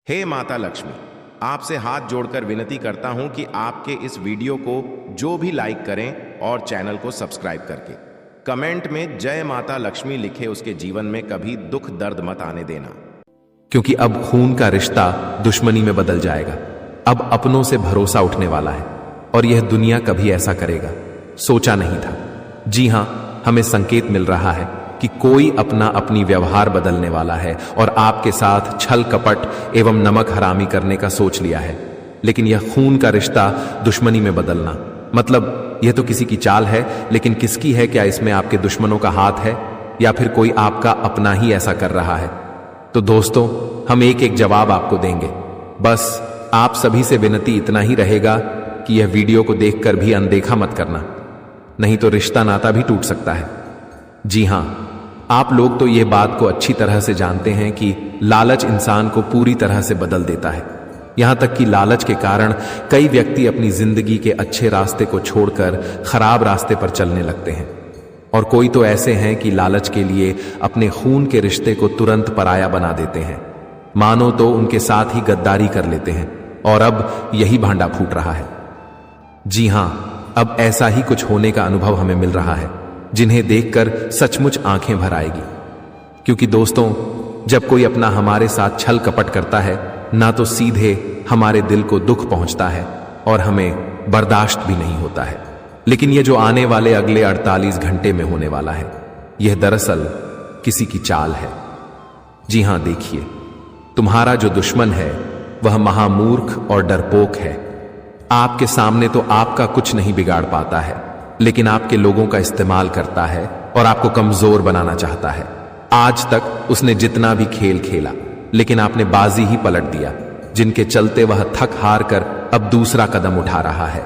हे माता लक्ष्मी, आपसे हाथ जोड़कर विनती करता हूं कि आपके इस वीडियो को जो भी लाइक करें और चैनल को सब्सक्राइब करके कमेंट में जय माता लक्ष्मी लिखे, उसके जीवन में कभी दुख दर्द मत आने देना। क्योंकि अब खून का रिश्ता दुश्मनी में बदल जाएगा। अब अपनों से भरोसा उठने वाला है और यह दुनिया कभी ऐसा करेगा सोचा नहीं था। जी हां, हमें संकेत मिल रहा है कि कोई अपना अपनी व्यवहार बदलने वाला है और आपके साथ छल कपट एवं नमक हरामी करने का सोच लिया है। लेकिन यह खून का रिश्ता दुश्मनी में बदलना, मतलब यह तो किसी की चाल है, लेकिन किसकी है? क्या इसमें आपके दुश्मनों का हाथ है या फिर कोई आपका अपना ही ऐसा कर रहा है? तो दोस्तों, हम एक एक जवाब आपको देंगे। बस आप सभी से विनती इतना ही रहेगा कि यह वीडियो को देखकर भी अनदेखा मत करना, नहीं तो रिश्ता नाता भी टूट सकता है। जी हां, आप लोग तो यह बात को अच्छी तरह से जानते हैं कि लालच इंसान को पूरी तरह से बदल देता है। यहां तक कि लालच के कारण कई व्यक्ति अपनी जिंदगी के अच्छे रास्ते को छोड़कर खराब रास्ते पर चलने लगते हैं, और कोई तो ऐसे हैं कि लालच के लिए अपने खून के रिश्ते को तुरंत पराया बना देते हैं, मानो तो उनके साथ ही गद्दारी कर लेते हैं, और अब यही भांडा फूट रहा है। जी हां, अब ऐसा ही कुछ होने का अनुभव हमें मिल रहा है, जिन्हें देखकर सचमुच आंखें भर आएगी। क्योंकि दोस्तों, जब कोई अपना हमारे साथ छल कपट करता है, ना तो सीधे हमारे दिल को दुख पहुंचता है और हमें बर्दाश्त भी नहीं होता है, लेकिन यह जो आने वाले अगले 48 घंटे में होने वाला है, यह दरअसल किसी की चाल है। जी हां, देखिए, तुम्हारा जो दुश्मन है वह महामूर्ख और डरपोक है। आपके सामने तो आपका कुछ नहीं बिगाड़ पाता है, लेकिन आपके लोगों का इस्तेमाल करता है और आपको कमजोर बनाना चाहता है। आज तक उसने जितना भी खेल खेला, लेकिन आपने बाजी ही पलट दिया, जिनके चलते वह थक हार कर अब दूसरा कदम उठा रहा है।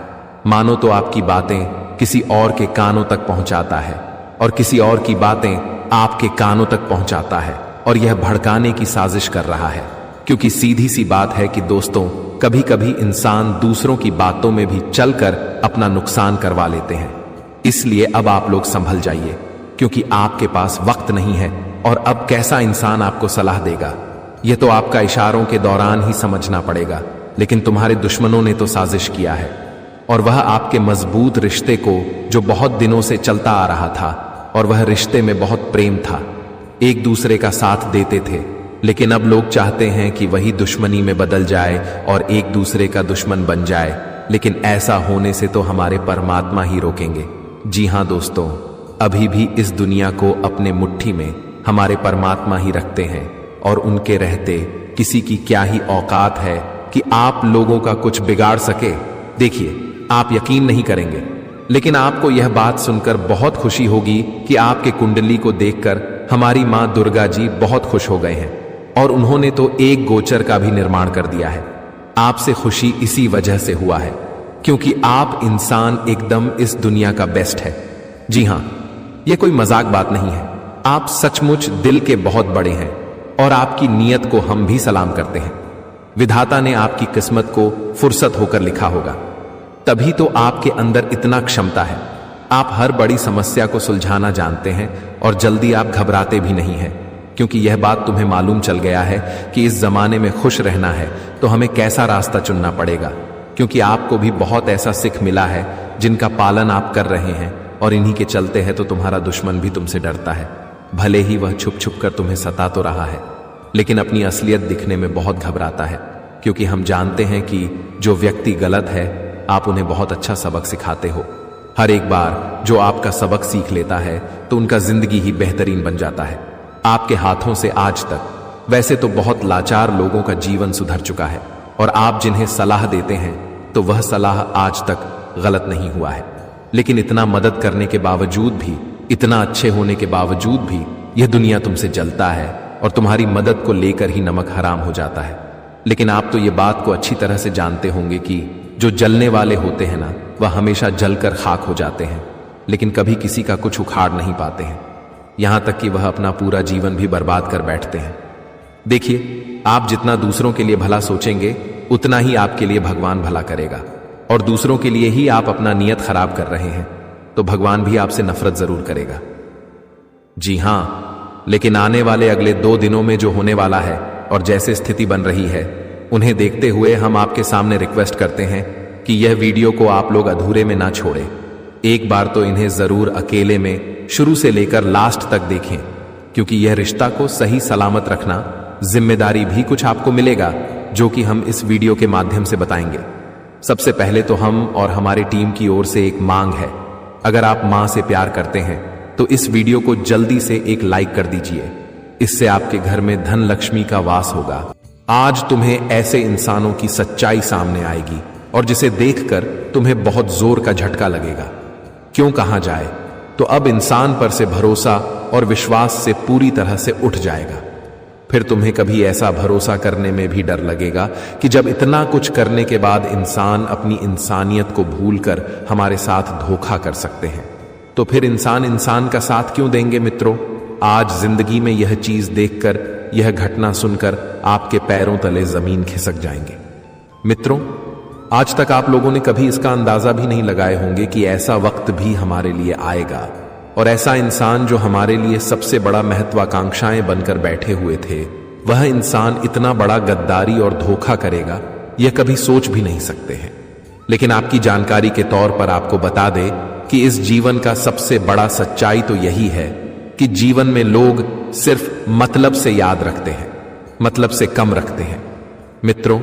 मानो तो आपकी बातें किसी और के कानों तक पहुंचाता है और किसी और की बातें आपके कानों तक पहुंचाता है, और यह भड़काने की साजिश कर रहा है। क्योंकि सीधी सी बात है कि दोस्तों, कभी कभी इंसान दूसरों की बातों में भी चलकर अपना नुकसान करवा लेते हैं। इसलिए अब आप लोग संभल जाइए, क्योंकि आपके पास वक्त नहीं है, और अब कैसा इंसान आपको सलाह देगा, यह तो आपका इशारों के दौरान ही समझना पड़ेगा। लेकिन तुम्हारे दुश्मनों ने तो साजिश किया है, और वह आपके मजबूत रिश्ते को, जो बहुत दिनों से चलता आ रहा था, और वह रिश्ते में बहुत प्रेम था, एक दूसरे का साथ देते थे, लेकिन अब लोग चाहते हैं कि वही दुश्मनी में बदल जाए और एक दूसरे का दुश्मन बन जाए। लेकिन ऐसा होने से तो हमारे परमात्मा ही रोकेंगे। जी हां दोस्तों, अभी भी इस दुनिया को अपने मुट्ठी में हमारे परमात्मा ही रखते हैं, और उनके रहते किसी की क्या ही औकात है कि आप लोगों का कुछ बिगाड़ सके। देखिए, आप यकीन नहीं करेंगे, लेकिन आपको यह बात सुनकर बहुत खुशी होगी कि आपके कुंडली को देखकर हमारी मां दुर्गा जी बहुत खुश हो गए हैं, और उन्होंने तो एक गोचर का भी निर्माण कर दिया है। आपसे खुशी इसी वजह से हुआ है क्योंकि आप इंसान एकदम इस दुनिया का बेस्ट है। जी हां, यह कोई मजाक बात नहीं है, आप सचमुच दिल के बहुत बड़े हैं, और आपकी नीयत को हम भी सलाम करते हैं। विधाता ने आपकी किस्मत को फुर्सत होकर लिखा होगा, तभी तो आपके अंदर इतना क्षमता है। आप हर बड़ी समस्या को सुलझाना जानते हैं, और जल्दी आप घबराते भी नहीं हैं, क्योंकि यह बात तुम्हें मालूम चल गया है कि इस जमाने में खुश रहना है तो हमें कैसा रास्ता चुनना पड़ेगा। क्योंकि आपको भी बहुत ऐसा सिख मिला है जिनका पालन आप कर रहे हैं, और इन्हीं के चलते हैं तो तुम्हारा दुश्मन भी तुमसे डरता है। भले ही वह छुप छुप कर तुम्हें सता तो रहा है, लेकिन अपनी असलियत दिखने में बहुत घबराता है। क्योंकि हम जानते हैं कि जो व्यक्ति गलत है, आप उन्हें बहुत अच्छा सबक सिखाते हो। हर एक बार जो आपका सबक सीख लेता है तो उनका जिंदगी ही बेहतरीन बन जाता है। आपके हाथों से आज तक वैसे तो बहुत लाचार लोगों का जीवन सुधर चुका है, और आप जिन्हें सलाह देते हैं तो वह सलाह आज तक गलत नहीं हुआ है। लेकिन इतना मदद करने के बावजूद भी, इतना अच्छे होने के बावजूद भी, यह दुनिया तुमसे जलता है और तुम्हारी मदद को लेकर ही नमक हराम हो जाता है। लेकिन आप तो ये बात को अच्छी तरह से जानते होंगे कि जो जलने वाले होते हैं ना, वह हमेशा जलकर खाक हो जाते हैं, लेकिन कभी किसी का कुछ उखाड़ नहीं पाते हैं। यहां तक कि वह अपना पूरा जीवन भी बर्बाद कर बैठते हैं। देखिए, आप जितना दूसरों के लिए भला सोचेंगे, उतना ही आपके लिए भगवान भला करेगा, और दूसरों के लिए ही आप अपना नियत खराब कर रहे हैं तो भगवान भी आपसे नफरत जरूर करेगा। जी हां, लेकिन आने वाले अगले 2 दिनों में जो होने वाला है और जैसे स्थिति बन रही है, उन्हें देखते हुए हम आपके सामने रिक्वेस्ट करते हैं कि यह वीडियो को आप लोग अधूरे में ना छोड़ें। एक बार तो इन्हें जरूर अकेले में शुरू से लेकर लास्ट तक देखें, क्योंकि यह रिश्ता को सही सलामत रखना जिम्मेदारी भी कुछ आपको मिलेगा, जो कि हम इस वीडियो के माध्यम से बताएंगे। सबसे पहले तो हम और हमारी टीम की ओर से एक मांग है, अगर आप मां से प्यार करते हैं तो इस वीडियो को जल्दी से एक लाइक कर दीजिए। इससे आपके घर में धन लक्ष्मी का वास होगा। आज तुम्हें ऐसे इंसानों की सच्चाई सामने आएगी और जिसे देखकर तुम्हें बहुत जोर का झटका लगेगा। क्यों कहा जाए तो अब इंसान पर से भरोसा और विश्वास से पूरी तरह से उठ जाएगा। फिर तुम्हें कभी ऐसा भरोसा करने में भी डर लगेगा कि जब इतना कुछ करने के बाद इंसान अपनी इंसानियत को भूलकर हमारे साथ धोखा कर सकते हैं, तो फिर इंसान का साथ क्यों देंगे मित्रों। आज जिंदगी में यह चीज देखकर, यह घटना सुनकर आपके पैरों तले जमीन खिसक जाएंगे। मित्रों, आज तक आप लोगों ने कभी इसका अंदाजा भी नहीं लगाए होंगे कि ऐसा वक्त भी हमारे लिए आएगा और ऐसा इंसान जो हमारे लिए सबसे बड़ा महत्वाकांक्षाएं बनकर बैठे हुए थे, वह इंसान इतना बड़ा गद्दारी और धोखा करेगा, यह कभी सोच भी नहीं सकते हैं। लेकिन आपकी जानकारी के तौर पर आपको बता दे कि इस जीवन का सबसे बड़ा सच्चाई तो यही है कि जीवन में लोग सिर्फ मतलब से याद रखते हैं, मतलब से कम रखते हैं। मित्रों,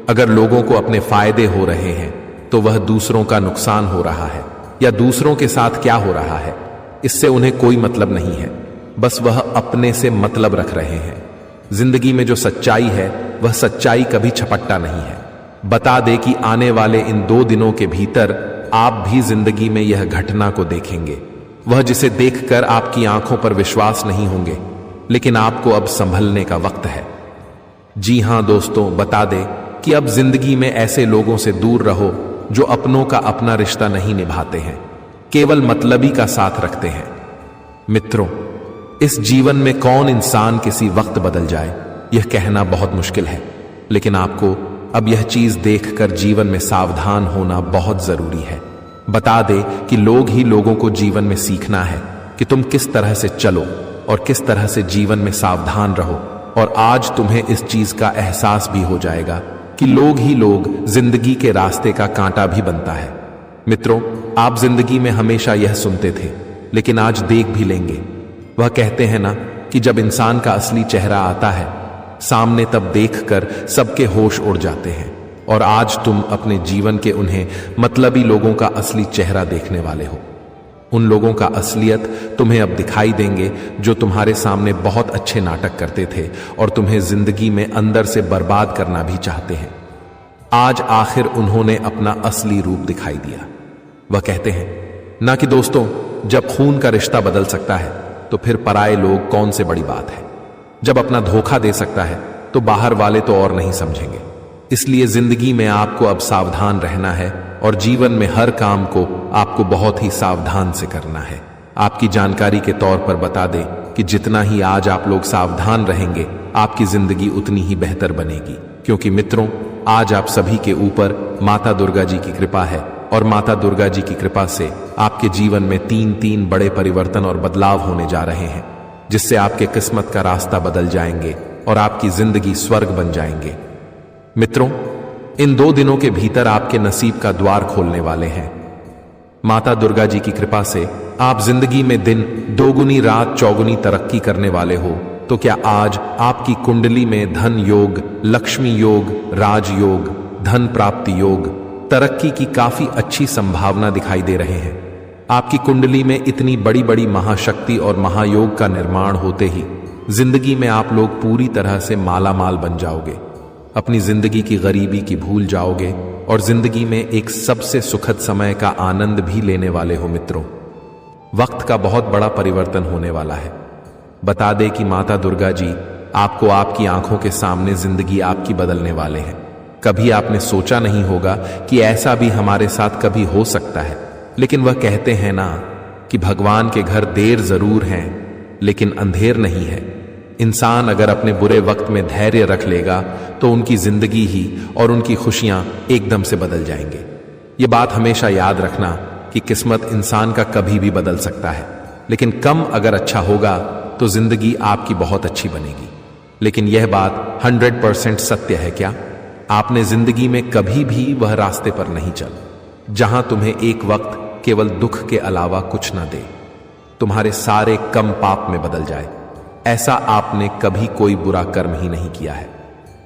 अगर लोगों को अपने फायदे हो रहे हैं तो वह दूसरों का नुकसान हो रहा है या दूसरों के साथ क्या हो रहा है, इससे उन्हें कोई मतलब नहीं है। बस वह अपने से मतलब रख रहे हैं। जिंदगी में जो सच्चाई है वह सच्चाई कभी छपट्टा नहीं है। बता दे कि आने वाले इन 2 दिनों के भीतर आप भी जिंदगी में यह घटना को देखेंगे, वह जिसे देखकर आपकी आंखों पर विश्वास नहीं होंगे, लेकिन आपको अब संभलने का वक्त है। जी हां दोस्तों, बता दे कि अब जिंदगी में ऐसे लोगों से दूर रहो जो अपनों का अपना रिश्ता नहीं निभाते हैं, केवल मतलबी का साथ रखते हैं। मित्रों, इस जीवन में कौन इंसान किसी वक्त बदल जाए यह कहना बहुत मुश्किल है, लेकिन आपको अब यह चीज देखकर जीवन में सावधान होना बहुत जरूरी है। बता दे कि लोग ही लोगों को जीवन में सीखना है कि तुम किस तरह से चलो और किस तरह से जीवन में सावधान रहो। और आज तुम्हें इस चीज का एहसास भी हो जाएगा कि लोग ही लोग जिंदगी के रास्ते का कांटा भी बनता है। मित्रों, आप जिंदगी में हमेशा यह सुनते थे, लेकिन आज देख भी लेंगे। वह कहते हैं ना कि जब इंसान का असली चेहरा आता है सामने, तब देखकर सबके होश उड़ जाते हैं। और आज तुम अपने जीवन के उन्हें मतलबी लोगों का असली चेहरा देखने वाले हो। उन लोगों का असलियत तुम्हें अब दिखाई देंगे जो तुम्हारे सामने बहुत अच्छे नाटक करते थे और तुम्हें जिंदगी में अंदर से बर्बाद करना भी चाहते हैं। आज आखिर उन्होंने अपना असली रूप दिखाई दिया। वह कहते हैं ना कि दोस्तों, जब खून का रिश्ता बदल सकता है तो फिर पराये लोग कौन से बड़ी बात है। जब अपना धोखा दे सकता है तो बाहर वाले तो और नहीं समझेंगे। इसलिए जिंदगी में आपको अब सावधान रहना है और जीवन में हर काम को आपको बहुत ही सावधान से करना है। आपकी जानकारी के तौर पर बता दें कि जितना ही आज आप लोग सावधान रहेंगे, आपकी जिंदगी उतनी ही बेहतर बनेगी। क्योंकि मित्रों, आज आप सभी के ऊपर माता दुर्गा जी की कृपा है और माता दुर्गा जी की कृपा से आपके जीवन में 3 बड़े परिवर्तन और बदलाव होने जा रहे हैं, जिससे आपके किस्मत का रास्ता बदल जाएंगे और आपकी जिंदगी स्वर्ग बन जाएंगे। मित्रों, इन 2 दिनों के भीतर आपके नसीब का द्वार खोलने वाले हैं। माता दुर्गा जी की कृपा से आप जिंदगी में दिन दोगुनी रात चौगुनी तरक्की करने वाले हो। तो क्या आज आपकी कुंडली में धन योग, लक्ष्मी योग, राजयोग, धन प्राप्ति योग, तरक्की की काफी अच्छी संभावना दिखाई दे रहे हैं। आपकी कुंडली में इतनी बड़ी बड़ी महाशक्ति और महायोग का निर्माण होते ही जिंदगी में आप लोग पूरी तरह से माला माल बन जाओगे। अपनी जिंदगी की गरीबी की भूल जाओगे और जिंदगी में एक सबसे सुखद समय का आनंद भी लेने वाले हो। मित्रों, वक्त का बहुत बड़ा परिवर्तन होने वाला है। बता दे कि माता दुर्गा जी आपको आपकी आंखों के सामने जिंदगी आपकी बदलने वाले हैं। कभी आपने सोचा नहीं होगा कि ऐसा भी हमारे साथ कभी हो सकता है, लेकिन वह कहते हैं ना कि भगवान के घर देर जरूर हैं लेकिन अंधेर नहीं है। इंसान अगर अपने बुरे वक्त में धैर्य रख लेगा तो उनकी जिंदगी ही और उनकी खुशियां एकदम से बदल जाएंगे। ये बात हमेशा याद रखना कि किस्मत इंसान का कभी भी बदल सकता है, लेकिन कम अगर अच्छा होगा तो जिंदगी आपकी बहुत अच्छी बनेगी। लेकिन यह बात 100% सत्य है क्या? आपने जिंदगी में कभी भी वह रास्ते पर नहीं चल जहां तुम्हें एक वक्त केवल दुख के अलावा कुछ ना दे, तुम्हारे सारे कम पाप में बदल जाए। ऐसा आपने कभी कोई बुरा कर्म ही नहीं किया है।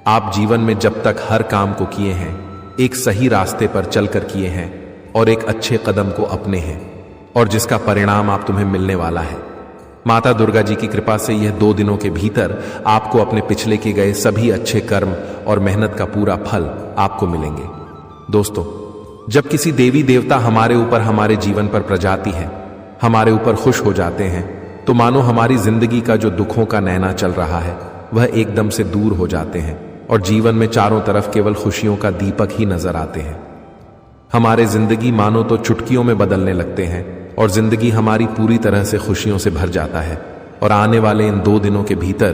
आप जीवन में जब तक हर काम को किए हैं, एक सही रास्ते पर चलकर किए हैं और एक अच्छे कदम को अपने हैं, और जिसका परिणाम आप तुम्हें मिलने वाला है। माता दुर्गा जी की कृपा से यह 2 दिनों के भीतर आपको अपने पिछले किए गए सभी अच्छे कर्म और मेहनत का पूरा फल आपको मिलेंगे। दोस्तों, जब किसी देवी देवता हमारे ऊपर, हमारे जीवन पर प्रजाति है, हमारे ऊपर खुश हो जाते हैं, तो मानो हमारी जिंदगी का जो दुखों का नैना चल रहा है वह एकदम से दूर हो जाते हैं और जीवन में चारों तरफ केवल खुशियों का दीपक ही नजर आते हैं। हमारे जिंदगी मानो तो चुटकियों में बदलने लगते हैं और जिंदगी हमारी पूरी तरह से खुशियों से भर जाता है। और आने वाले इन 2 दिनों के भीतर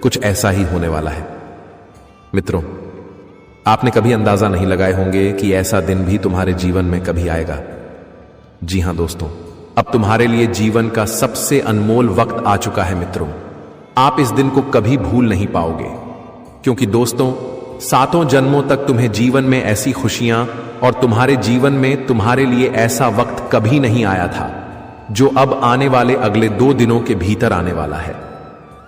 कुछ ऐसा ही होने वाला है। मित्रों, आपने कभी अंदाजा नहीं लगाए होंगे कि ऐसा दिन भी तुम्हारे जीवन में कभी आएगा। जी हां दोस्तों, अब तुम्हारे लिए जीवन का सबसे अनमोल वक्त आ चुका है। मित्रों, आप इस दिन को कभी भूल नहीं पाओगे, क्योंकि दोस्तों 7 जन्मों तक तुम्हें जीवन में ऐसी खुशियां और तुम्हारे जीवन में तुम्हारे लिए ऐसा वक्त कभी नहीं आया था जो अब आने वाले अगले 2 दिनों के भीतर आने वाला है।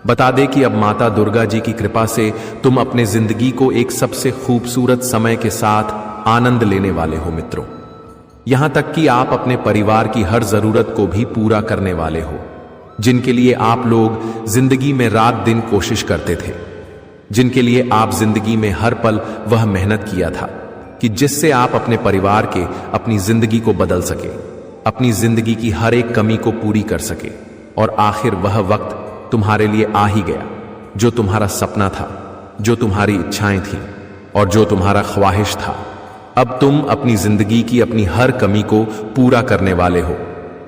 बता दे कि अब माता दुर्गा जी की कृपा से तुम अपने जिंदगी को एक सबसे खूबसूरत समय के साथ आनंद लेने वाले हो। मित्रों, यहां तक कि आप अपने परिवार की हर जरूरत को भी पूरा करने वाले हो, जिनके लिए आप लोग जिंदगी में रात दिन कोशिश करते थे, जिनके लिए आप जिंदगी में हर पल वह मेहनत किया था कि जिससे आप अपने परिवार के, अपनी जिंदगी को बदल सके, अपनी जिंदगी की हर एक कमी को पूरी कर सके। और आखिर वह वक्त तुम्हारे लिए आ ही गया जो तुम्हारा सपना था, जो तुम्हारी इच्छाएं थी और जो तुम्हारा ख्वाहिश था। अब तुम अपनी जिंदगी की अपनी हर कमी को पूरा करने वाले हो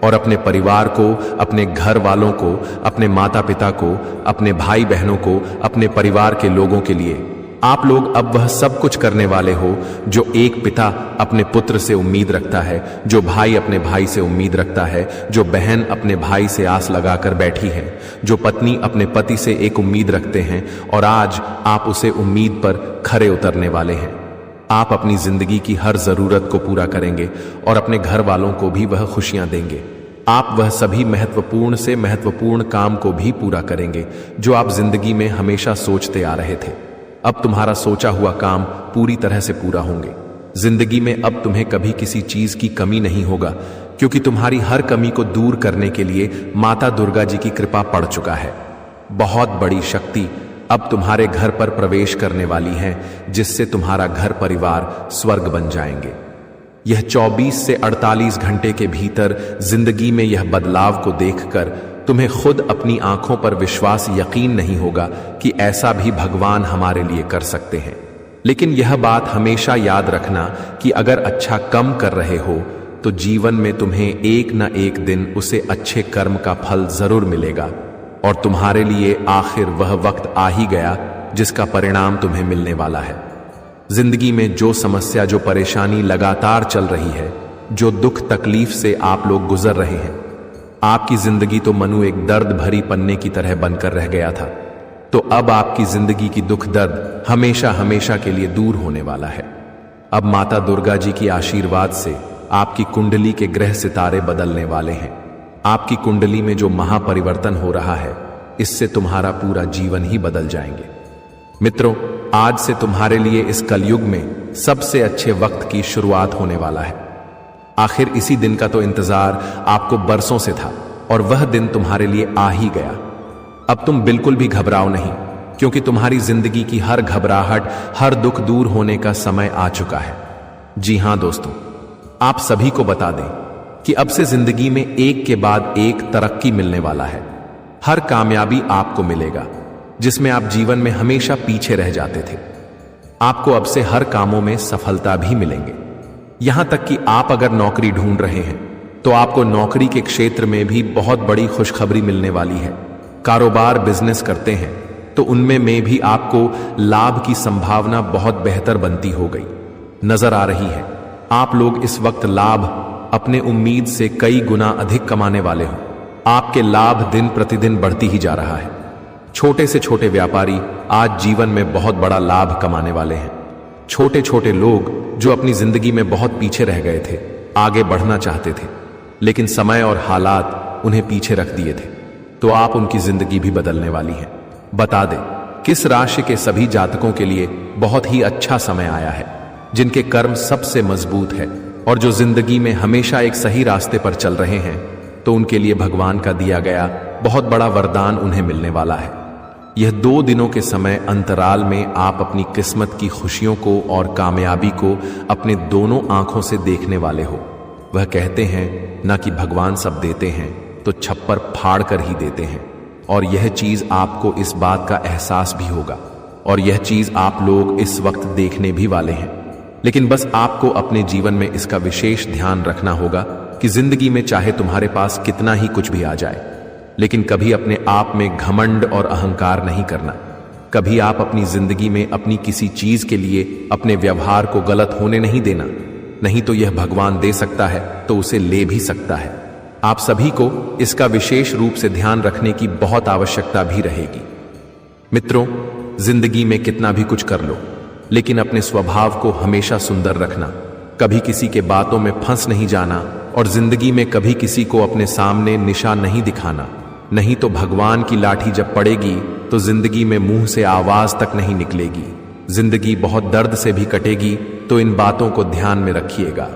और अपने परिवार को, अपने घर वालों को, अपने माता पिता को, अपने भाई बहनों को, अपने परिवार के लोगों के लिए आप लोग अब वह सब कुछ करने वाले हो जो एक पिता अपने पुत्र से उम्मीद रखता है, जो भाई अपने भाई से उम्मीद रखता है, जो बहन अपने भाई से आस लगाकर बैठी है, जो पत्नी अपने पति से एक उम्मीद रखते हैं और आज आप उसे उम्मीद पर खरे उतरने वाले हैं। आप अपनी जिंदगी की हर जरूरत को पूरा करेंगे और अपने घर वालों को भी वह खुशियां देंगे। आप वह सभी महत्वपूर्ण से महत्वपूर्ण काम को भी पूरा करेंगे जो आप जिंदगी में हमेशा सोचते आ रहे थे। अब तुम्हारा सोचा हुआ काम पूरी तरह से पूरा होंगे। जिंदगी में अब तुम्हें कभी किसी चीज की कमी नहीं होगा, क्योंकि तुम्हारी हर कमी को दूर करने के लिए माता दुर्गा जी की कृपा पड़ चुका है। बहुत बड़ी शक्ति अब तुम्हारे घर पर प्रवेश करने वाली है, जिससे तुम्हारा घर परिवार स्वर्ग बन जाएंगे। यह 24 से 48 घंटे के भीतर जिंदगी में यह बदलाव को देखकर तुम्हें खुद अपनी आंखों पर विश्वास, यकीन नहीं होगा कि ऐसा भी भगवान हमारे लिए कर सकते हैं। लेकिन यह बात हमेशा याद रखना कि अगर अच्छा कम कर रहे हो तो जीवन में तुम्हें एक न एक दिन उसे अच्छे कर्म का फल जरूर मिलेगा और तुम्हारे लिए आखिर वह वक्त आ ही गया जिसका परिणाम तुम्हें मिलने वाला है। जिंदगी में जो समस्या, जो परेशानी लगातार चल रही है, जो दुख तकलीफ से आप लोग गुजर रहे हैं, आपकी जिंदगी तो मनु एक दर्द भरी पन्ने की तरह बनकर रह गया था, तो अब आपकी जिंदगी की दुख दर्द हमेशा हमेशा के लिए दूर होने वाला है। अब माता दुर्गा जी की आशीर्वाद से आपकी कुंडली के ग्रह सितारे बदलने वाले हैं। आपकी कुंडली में जो महापरिवर्तन हो रहा है, इससे तुम्हारा पूरा जीवन ही बदल जाएंगे। मित्रों, आज से तुम्हारे लिए इस कलयुग में सबसे अच्छे वक्त की शुरुआत होने वाला है। आखिर इसी दिन का तो इंतजार आपको बरसों से था और वह दिन तुम्हारे लिए आ ही गया। अब तुम बिल्कुल भी घबराओ नहीं, क्योंकि तुम्हारी जिंदगी की हर घबराहट, हर दुख दूर होने का समय आ चुका है। जी हां दोस्तों, आप सभी को बता दें कि अब से जिंदगी में एक के बाद एक तरक्की मिलने वाला है। हर कामयाबी आपको मिलेगा जिसमें आप जीवन में हमेशा पीछे रह जाते थे। आपको अब से हर कामों में सफलता भी मिलेंगे। यहां तक कि आप अगर नौकरी ढूंढ रहे हैं तो आपको नौकरी के क्षेत्र में भी बहुत बड़ी खुशखबरी मिलने वाली है। कारोबार, बिजनेस करते हैं तो उनमें में भी आपको लाभ की संभावना बहुत बेहतर बनती हो गई नजर आ रही है। आप लोग इस वक्त लाभ अपने उम्मीद से कई गुना अधिक कमाने वाले हो। आपके लाभ दिन प्रतिदिन बढ़ती ही जा रहा है। छोटे से छोटे व्यापारी आज जीवन में बहुत बड़ा लाभ कमाने वाले हैं। छोटे छोटे लोग जो अपनी जिंदगी में बहुत पीछे रह गए थे, आगे बढ़ना चाहते थे, लेकिन समय और हालात उन्हें पीछे रख दिए थे। तो आप उनकी जिंदगी भी बदलने वाली हैं। बता दें, किस राशि के सभी जातकों के लिए बहुत ही अच्छा समय आया है, जिनके कर्म सबसे मजबूत है और जो जिंदगी में हमेशा एक सही रास्ते पर चल रहे हैं, तो उनके लिए भगवान का दिया गया बहुत बड़ा वरदान उन्हें मिलने वाला है। यह 2 दिनों के समय अंतराल में आप अपनी किस्मत की खुशियों को और कामयाबी को अपने दोनों आंखों से देखने वाले हो। वह कहते हैं ना कि भगवान सब देते हैं तो छप्पर फाड़ कर ही देते हैं, और यह चीज आपको इस बात का एहसास भी होगा, और यह चीज आप लोग इस वक्त देखने भी वाले हैं। लेकिन बस आपको अपने जीवन में इसका विशेष ध्यान रखना होगा कि जिंदगी में चाहे तुम्हारे पास कितना ही कुछ भी आ जाए, लेकिन कभी अपने आप में घमंड और अहंकार नहीं करना। कभी आप अपनी जिंदगी में अपनी किसी चीज के लिए अपने व्यवहार को गलत होने नहीं देना, नहीं तो यह भगवान दे सकता है तो उसे ले भी सकता है। आप सभी को इसका विशेष रूप से ध्यान रखने की बहुत आवश्यकता भी रहेगी। मित्रों, जिंदगी में कितना भी कुछ कर लो, लेकिन अपने स्वभाव को हमेशा सुंदर रखना, कभी किसी के बातों में फंस नहीं जाना, और जिंदगी में कभी किसी को अपने सामने निशान नहीं दिखाना, नहीं तो भगवान की लाठी जब पड़ेगी तो जिंदगी में मुंह से आवाज तक नहीं निकलेगी। जिंदगी बहुत दर्द से भी कटेगी, तो इन बातों को ध्यान में रखिएगा।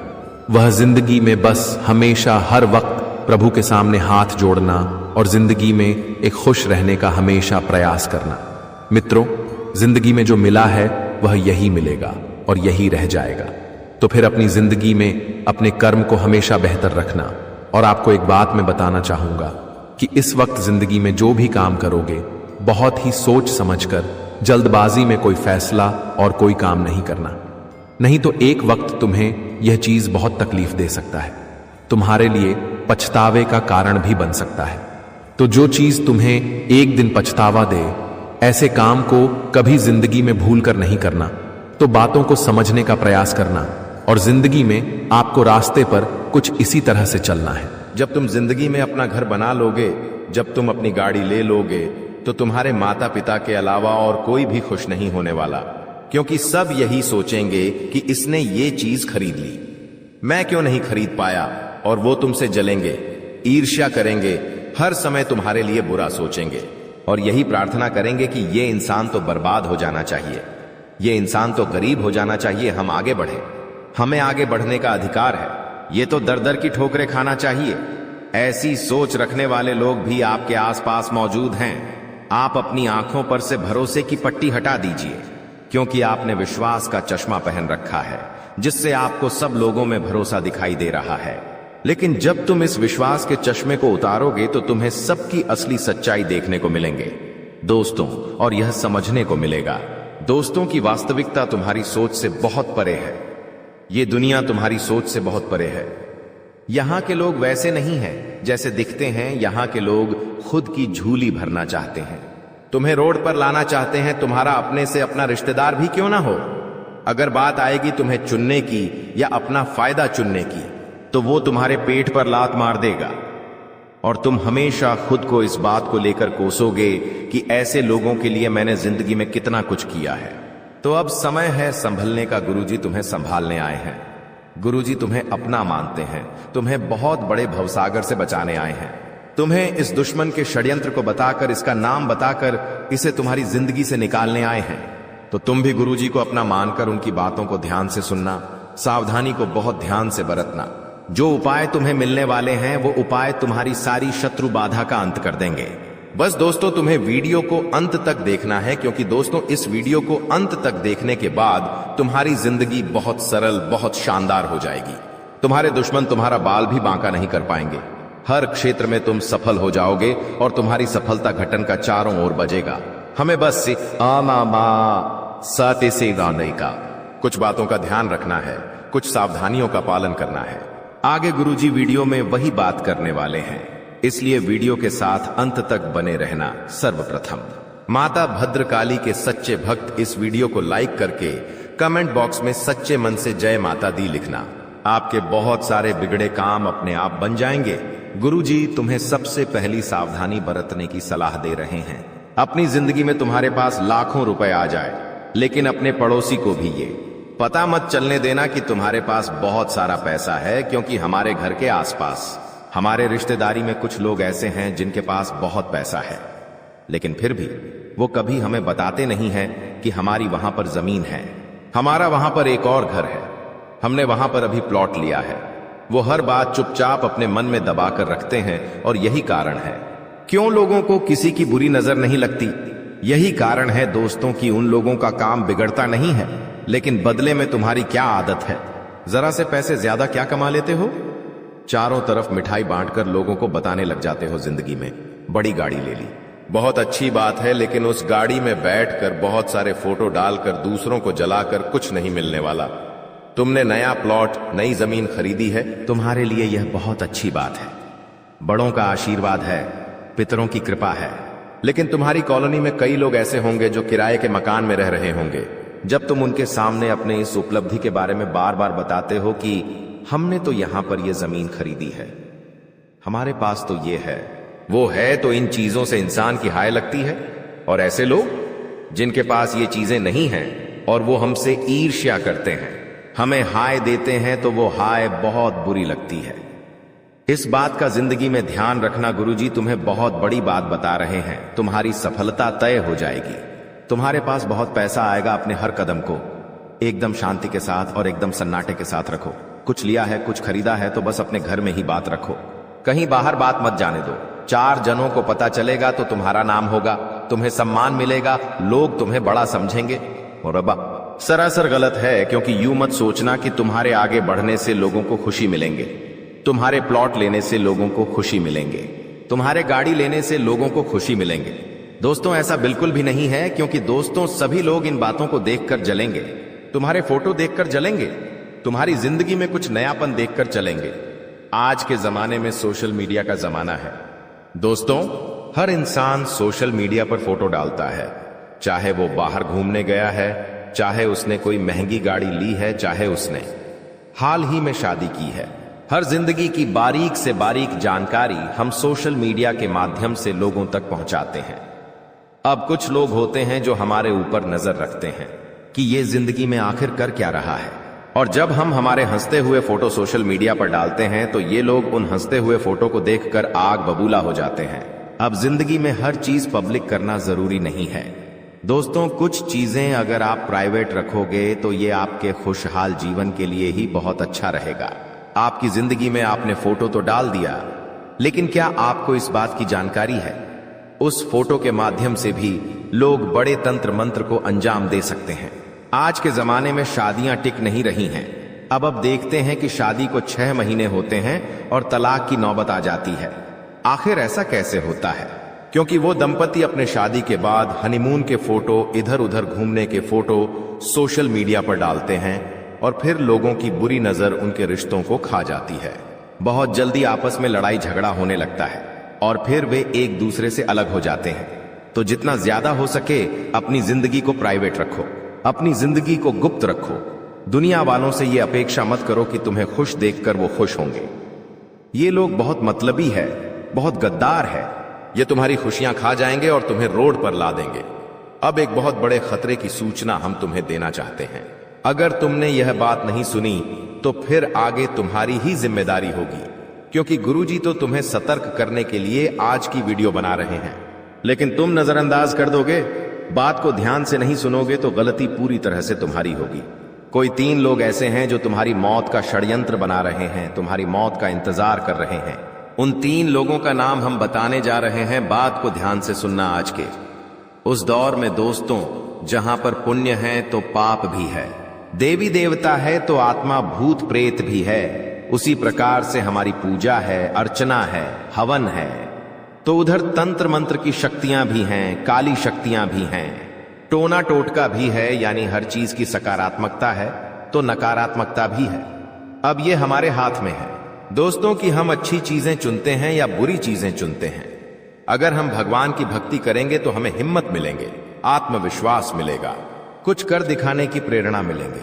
वह जिंदगी में बस हमेशा हर वक्त प्रभु के सामने हाथ जोड़ना और जिंदगी में एक खुश रहने का हमेशा प्रयास करना। मित्रों, जिंदगी में जो मिला है वह यही मिलेगा और यही रह जाएगा। तो फिर अपनी जिंदगी में अपने कर्म को हमेशा बेहतर रखना। और आपको एक बात मैं बताना चाहूंगा कि इस वक्त जिंदगी में जो भी काम करोगे, बहुत ही सोच समझकर, जल्दबाजी में कोई फैसला और कोई काम नहीं करना, नहीं तो एक वक्त तुम्हें यह चीज बहुत तकलीफ दे सकता है, तुम्हारे लिए पछतावे का कारण भी बन सकता है। तो जो चीज तुम्हें एक दिन पछतावा दे, ऐसे काम को कभी जिंदगी में भूल कर नहीं करना। तो बातों को समझने का प्रयास करना, और जिंदगी में आपको रास्ते पर कुछ इसी तरह से चलना है। जब तुम जिंदगी में अपना घर बना लोगे, जब तुम अपनी गाड़ी ले लोगे, तो तुम्हारे माता पिता के अलावा और कोई भी खुश नहीं होने वाला, क्योंकि सब यही सोचेंगे कि इसने ये चीज खरीद ली, मैं क्यों नहीं खरीद पाया, और वो तुमसे जलेंगे, ईर्ष्या करेंगे, हर समय तुम्हारे लिए बुरा सोचेंगे, और यही प्रार्थना करेंगे कि ये इंसान तो बर्बाद हो जाना चाहिए, ये इंसान तो गरीब हो जाना चाहिए, हम आगे बढ़े, हमें आगे बढ़ने का अधिकार है, ये तो दर दर की ठोकरें खाना चाहिए। ऐसी सोच रखने वाले लोग भी आपके आसपास मौजूद हैं। आप अपनी आंखों पर से भरोसे की पट्टी हटा दीजिए, क्योंकि आपने विश्वास का चश्मा पहन रखा है, जिससे आपको सब लोगों में भरोसा दिखाई दे रहा है। लेकिन जब तुम इस विश्वास के चश्मे को उतारोगे, तो तुम्हें सबकी असली सच्चाई देखने को मिलेंगे दोस्तों, और यह समझने को मिलेगा दोस्तों की वास्तविकता तुम्हारी सोच से बहुत परे है। ये दुनिया तुम्हारी सोच से बहुत परे है। यहां के लोग वैसे नहीं हैं जैसे दिखते हैं। यहां के लोग खुद की झूली भरना चाहते हैं, तुम्हें रोड पर लाना चाहते हैं, तुम्हारा अपने से अपना रिश्तेदार भी क्यों ना हो। अगर बात आएगी तुम्हें चुनने की या अपना फायदा चुनने की, तो वो तुम्हारे पेट पर लात मार देगा, और तुम हमेशा खुद को इस बात को लेकर कोसोगे कि ऐसे लोगों के लिए मैंने जिंदगी में कितना कुछ किया है। तो अब समय है संभलने का। गुरुजी तुम्हें संभालने आए हैं। गुरुजी तुम्हें अपना मानते हैं, तुम्हें बहुत बड़े भवसागर से बचाने आए हैं। तुम्हें इस दुश्मन के षड्यंत्र को बताकर, इसका नाम बताकर इसे तुम्हारी जिंदगी से निकालने आए हैं। तो तुम भी गुरुजी को अपना मानकर उनकी बातों को ध्यान से सुनना, सावधानी को बहुत ध्यान से बरतना। जो उपाय तुम्हें मिलने वाले हैं, वो उपाय तुम्हारी सारी शत्रु बाधा का अंत कर देंगे। बस दोस्तों, तुम्हें वीडियो को अंत तक देखना है, क्योंकि दोस्तों इस वीडियो को अंत तक देखने के बाद तुम्हारी जिंदगी बहुत सरल, बहुत शानदार हो जाएगी। तुम्हारे दुश्मन तुम्हारा बाल भी बांका नहीं कर पाएंगे। हर क्षेत्र में तुम सफल हो जाओगे, और तुम्हारी सफलता घटन का चारों ओर बजेगा। हमें बस सत्य से गाने का कुछ बातों का ध्यान रखना है, कुछ सावधानियों का पालन करना है। आगे गुरुजी वीडियो में वही बात करने वाले हैं, इसलिए वीडियो के साथ अंत तक बने रहना। सर्वप्रथम माता भद्रकाली के सच्चे भक्त इस वीडियो को लाइक करके कमेंट बॉक्स में सच्चे मन से जय माता दी लिखना। आपके बहुत सारे बिगड़े काम अपने आप बन जाएंगे। गुरुजी तुम्हें सबसे पहली सावधानी बरतने की सलाह दे रहे हैं। अपनी जिंदगी में तुम्हारे पास लाखों रुपए आ जाए, लेकिन अपने पड़ोसी को भी ये पता मत चलने देना कि तुम्हारे पास बहुत सारा पैसा है, क्योंकि हमारे घर के आसपास हमारे रिश्तेदारी में कुछ लोग ऐसे हैं जिनके पास बहुत पैसा है, लेकिन फिर भी वो कभी हमें बताते नहीं हैं कि हमारी वहां पर जमीन है, हमारा वहां पर एक और घर है, हमने वहां पर अभी प्लॉट लिया है। वो हर बात चुपचाप अपने मन में दबा कर रखते हैं, और यही कारण है क्यों लोगों को किसी की बुरी नजर नहीं लगती। यही कारण है दोस्तों कि उन लोगों का काम बिगड़ता नहीं है, लेकिन बदले में तुम्हारी क्या आदत है, जरा से पैसे ज्यादा क्या कमा लेते हो, चारों तरफ मिठाई बांटकर लोगों को बताने लग जाते हो जिंदगी में बड़ी गाड़ी ले ली। बहुत अच्छी बात है, लेकिन उस गाड़ी में बैठकर बहुत सारे फोटो डालकर दूसरों को जलाकर कुछ नहीं मिलने वाला। तुमने नया प्लॉट, नई जमीन खरीदी है, तुम्हारे लिए यह बहुत अच्छी बात है, बड़ों का आशीर्वाद है, पितरों की कृपा है। लेकिन तुम्हारी कॉलोनी में कई लोग ऐसे होंगे जो किराए के मकान में रह रहे होंगे। जब तुम उनके सामने अपने इस उपलब्धि के बारे में बार बार बताते हो कि हमने तो यहां पर यह जमीन खरीदी है, हमारे पास तो ये है, वो है, तो इन चीजों से इंसान की हाय लगती है। और ऐसे लोग जिनके पास ये चीजें नहीं हैं और वो हमसे ईर्ष्या करते हैं, हमें हाय देते हैं, तो वो हाय बहुत बुरी लगती है। इस बात का जिंदगी में ध्यान रखना, गुरुजी तुम्हें बहुत बड़ी बात बता रहे हैं, तुम्हारी सफलता तय हो जाएगी। तुम्हारे पास बहुत पैसा आएगा, अपने हर कदम को एकदम शांति के साथ और एकदम सन्नाटे के साथ रखो। कुछ लिया है, कुछ खरीदा है, तो बस अपने घर में ही बात रखो, कहीं बाहर बात मत जाने दो। 4 जनों को पता चलेगा तो तुम्हारा नाम होगा, तुम्हें सम्मान मिलेगा, लोग तुम्हें बड़ा समझेंगे। और अब्बा सरासर गलत है, क्योंकि यूं मत सोचना कि तुम्हारे आगे बढ़ने से लोगों को खुशी मिलेंगे, तुम्हारे प्लॉट लेने से लोगों को खुशी मिलेंगे, तुम्हारे गाड़ी लेने से लोगों को खुशी मिलेंगे। दोस्तों ऐसा बिल्कुल भी नहीं है, क्योंकि दोस्तों सभी लोग इन बातों को देखकर जलेंगे, तुम्हारे फोटो देखकर जलेंगे, तुम्हारी जिंदगी में कुछ नयापन देखकर चलेंगे। आज के जमाने में सोशल मीडिया का जमाना है दोस्तों, हर इंसान सोशल मीडिया पर फोटो डालता है, चाहे वो बाहर घूमने गया है, चाहे उसने कोई महंगी गाड़ी ली है, चाहे उसने हाल ही में शादी की है। हर जिंदगी की बारीक से बारीक जानकारी हम सोशल मीडिया के माध्यम से लोगों तक पहुंचाते हैं। अब कुछ लोग होते हैं जो हमारे ऊपर नजर रखते हैं कि ये जिंदगी में आखिर कर क्या रहा है, और जब हम हमारे हंसते हुए फोटो सोशल मीडिया पर डालते हैं तो ये लोग उन हंसते हुए फोटो को देखकर आग बबूला हो जाते हैं। अब जिंदगी में हर चीज पब्लिक करना जरूरी नहीं है दोस्तों, कुछ चीजें अगर आप प्राइवेट रखोगे तो ये आपके खुशहाल जीवन के लिए ही बहुत अच्छा रहेगा। आपकी जिंदगी में आपने फोटो तो डाल दिया, लेकिन क्या आपको इस बात की जानकारी है, उस फोटो के माध्यम से भी लोग बड़े तंत्र मंत्र को अंजाम दे सकते हैं। आज के जमाने में शादियां टिक नहीं रही हैं। अब देखते हैं कि शादी को 6 महीने होते हैं और तलाक की नौबत आ जाती है। आखिर ऐसा कैसे होता है? क्योंकि वो दंपति अपने शादी के बाद हनीमून के फोटो, इधर उधर घूमने के फोटो सोशल मीडिया पर डालते हैं और फिर लोगों की बुरी नजर उनके रिश्तों को खा जाती है। बहुत जल्दी आपस में लड़ाई झगड़ा होने लगता है और फिर वे एक दूसरे से अलग हो जाते हैं। तो जितना ज्यादा हो सके अपनी जिंदगी को प्राइवेट रखो, अपनी जिंदगी को गुप्त रखो। दुनिया वालों से ये अपेक्षा मत करो कि तुम्हें खुश देखकर वो खुश होंगे। ये लोग बहुत मतलबी है, बहुत गद्दार है, ये तुम्हारी खुशियां खा जाएंगे और तुम्हें रोड पर ला देंगे। अब एक बहुत बड़े खतरे की सूचना हम तुम्हें देना चाहते हैं। अगर तुमने यह बात नहीं सुनी तो फिर आगे तुम्हारी ही जिम्मेदारी होगी, क्योंकि गुरुजी तो तुम्हें सतर्क करने के लिए आज की वीडियो बना रहे हैं, लेकिन तुम नजरअंदाज कर दोगे, बात को ध्यान से नहीं सुनोगे तो गलती पूरी तरह से तुम्हारी होगी। कोई 3 लोग ऐसे हैं जो तुम्हारी मौत का षड्यंत्र बना रहे हैं, तुम्हारी मौत का इंतजार कर रहे हैं। उन 3 लोगों का नाम हम बताने जा रहे हैं, बात को ध्यान से सुनना। आज के उस दौर में दोस्तों, जहां पर पुण्य है तो पाप भी है, देवी देवता है तो आत्मा भूत प्रेत भी है, उसी प्रकार से हमारी पूजा है, अर्चना है, हवन है, तो उधर तंत्र मंत्र की शक्तियां भी हैं, काली शक्तियां भी हैं, टोना टोटका भी है, यानी हर चीज की सकारात्मकता है तो नकारात्मकता भी है। अब ये हमारे हाथ में है दोस्तों कि हम अच्छी चीजें चुनते हैं या बुरी चीजें चुनते हैं। अगर हम भगवान की भक्ति करेंगे तो हमें हिम्मत मिलेंगे, आत्मविश्वास मिलेगा, कुछ कर दिखाने की प्रेरणा मिलेंगे।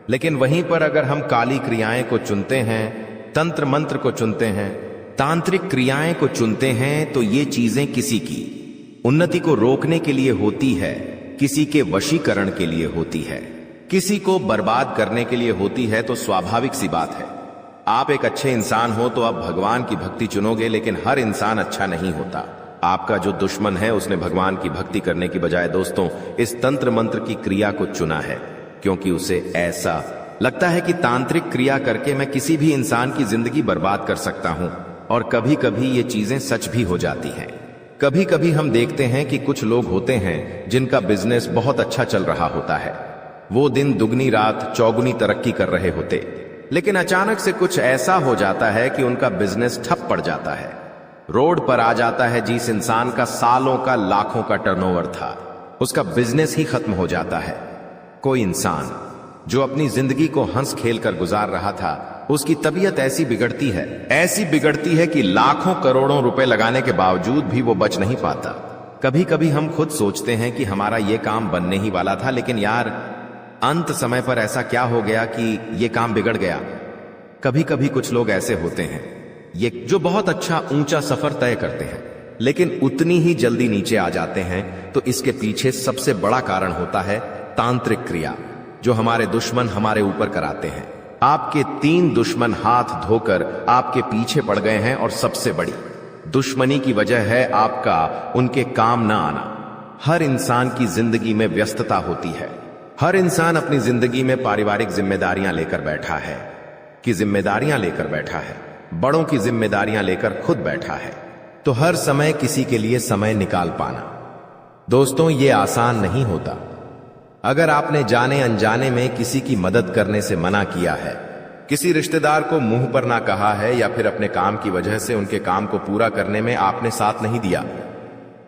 लेकिन वहीं पर अगर हम काली क्रियाएं को चुनते हैं, तंत्र मंत्र को चुनते हैं, तांत्रिक क्रियाएं को चुनते हैं, तो ये चीजें किसी की उन्नति को रोकने के लिए होती है, किसी के वशीकरण के लिए होती है। किसी को बर्बाद करने के लिए होती है तो स्वाभाविक सी बात है। आप एक अच्छे इंसान हो तो आप भगवान की भक्ति चुनोगे, लेकिन हर इंसान अच्छा नहीं होता। आपका जो दुश्मन है उसने भगवान की भक्ति करने की बजाय दोस्तों इस तंत्र मंत्र की क्रिया को चुना है, क्योंकि उसे ऐसा लगता है कि तांत्रिक क्रिया करके मैं किसी भी इंसान की जिंदगी बर्बाद कर सकता हूं। और कभी कभी ये चीजें सच भी हो जाती हैं। कभी कभी हम देखते हैं कि कुछ लोग होते हैं जिनका बिजनेस बहुत अच्छा चल रहा होता है, वो दिन दुगनी रात चौगुनी तरक्की कर रहे होते, लेकिन अचानक से कुछ ऐसा हो जाता है कि उनका बिजनेस ठप पड़ जाता है। रोड पर आ जाता है जिस इंसान का सालों का लाखों का टर्नओवर था, उसका बिजनेस ही खत्म हो जाता है। कोई इंसान जो अपनी जिंदगी को हंस खेल कर गुजार रहा था, उसकी तबीयत ऐसी बिगड़ती है कि लाखों करोड़ों रुपए लगाने के बावजूद भी वो बच नहीं पाता। कभी कभी हम खुद सोचते हैं कि हमारा ये काम बनने ही वाला था, लेकिन यार अंत समय पर ऐसा क्या हो गया कि ये काम बिगड़ गया। कभी कभी कुछ लोग ऐसे होते हैं ये जो बहुत अच्छा ऊंचा सफर तय करते हैं, लेकिन उतनी ही जल्दी नीचे आ जाते हैं। तो इसके पीछे सबसे बड़ा कारण होता है तांत्रिक क्रिया, जो हमारे दुश्मन हमारे ऊपर कराते हैं। आपके 3 दुश्मन हाथ धोकर आपके पीछे पड़ गए हैं, और सबसे बड़ी दुश्मनी की वजह है आपका उनके काम ना आना। हर इंसान की जिंदगी में व्यस्तता होती है। हर इंसान अपनी जिंदगी में पारिवारिक जिम्मेदारियां लेकर बैठा है, बड़ों की जिम्मेदारियां लेकर खुद बैठा है, तो हर समय किसी के लिए समय निकाल पाना दोस्तों ये आसान नहीं होता। अगर आपने जाने अनजाने में किसी की मदद करने से मना किया है, किसी रिश्तेदार को मुंह पर ना कहा है, या फिर अपने काम की वजह से उनके काम को पूरा करने में आपने साथ नहीं दिया,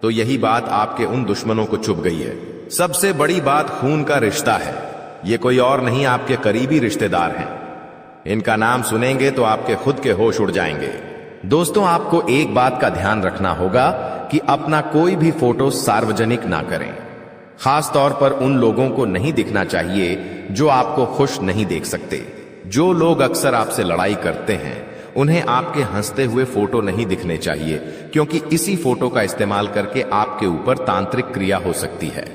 तो यही बात आपके उन दुश्मनों को चुभ गई है। सबसे बड़ी बात खून का रिश्ता है। ये कोई और नहीं, आपके करीबी रिश्तेदार हैं। इनका नाम सुनेंगे तो आपके खुद के होश उड़ जाएंगे। दोस्तों आपको एक बात का ध्यान रखना होगा कि अपना कोई भी फोटो सार्वजनिक ना करें। खास तौर पर उन लोगों को नहीं दिखना चाहिए जो आपको खुश नहीं देख सकते। जो लोग अक्सर आपसे लड़ाई करते हैं, उन्हें आपके हंसते हुए फोटो नहीं दिखने चाहिए, क्योंकि इसी फोटो का इस्तेमाल करके आपके ऊपर तांत्रिक क्रिया हो सकती है।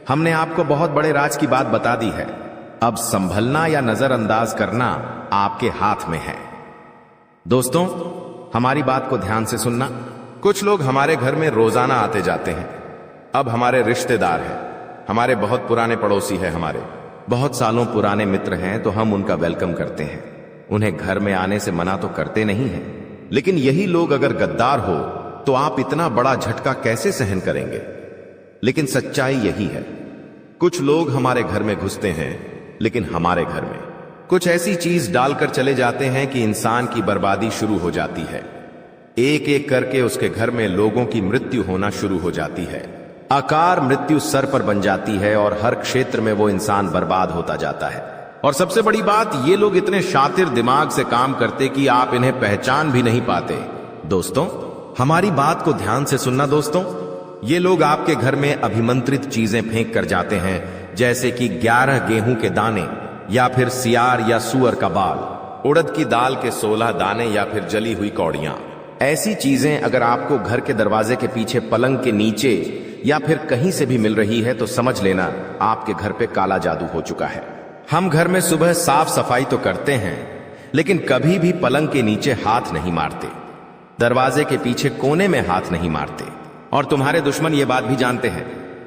हमने आपको बहुत बड़े राज की बात बता दी है। अब संभलना या नजरअंदाज करना आपके हाथ में है। दोस्तों हमारी बात को ध्यान से सुनना। कुछ लोग हमारे घर में रोजाना आते जाते हैं। अब हमारे रिश्तेदार हैं, हमारे बहुत पुराने पड़ोसी हैं, हमारे बहुत सालों पुराने मित्र हैं, तो हम उनका वेलकम करते हैं। उन्हें घर में आने से मना तो करते नहीं हैं, लेकिन यही लोग अगर गद्दार हो तो आप इतना बड़ा झटका कैसे सहन करेंगे। लेकिन सच्चाई यही है, कुछ लोग हमारे घर में घुसते हैं, लेकिन हमारे घर में कुछ ऐसी चीज डालकर चले जाते हैं कि इंसान की बर्बादी शुरू हो जाती है। एक एक करके उसके घर में लोगों की मृत्यु होना शुरू हो जाती है। आकार मृत्यु सर पर बन जाती है और हर क्षेत्र में वो इंसान बर्बाद होता जाता है। और सबसे बड़ी बात, ये लोग इतने शातिर दिमाग से काम करते कि आप इन्हें पहचान भी नहीं पाते। दोस्तों हमारी बात को ध्यान से सुनना। दोस्तों ये लोग आपके घर में अभिमंत्रित चीजें फेंक कर जाते हैं, जैसे कि 11 गेहूं के दाने, या फिर सियार या सुअर का बाल, उड़द की दाल के 16 दाने, या फिर जली हुई कौड़ियां। ऐसी चीजें अगर आपको घर के दरवाजे के पीछे, पलंग के नीचे, या फिर कहीं से भी मिल रही है, तो समझ लेना आपके घर पे काला जादू हो चुका है। हम घर में सुबह साफ सफाई तो करते हैं, लेकिन कभी भी पलंग के नीचे हाथ नहीं मारते, दरवाजे के पीछे कोने में हाथ नहीं मारते। और तुम्हारे दुश्मन ये बात भी जानते हैं,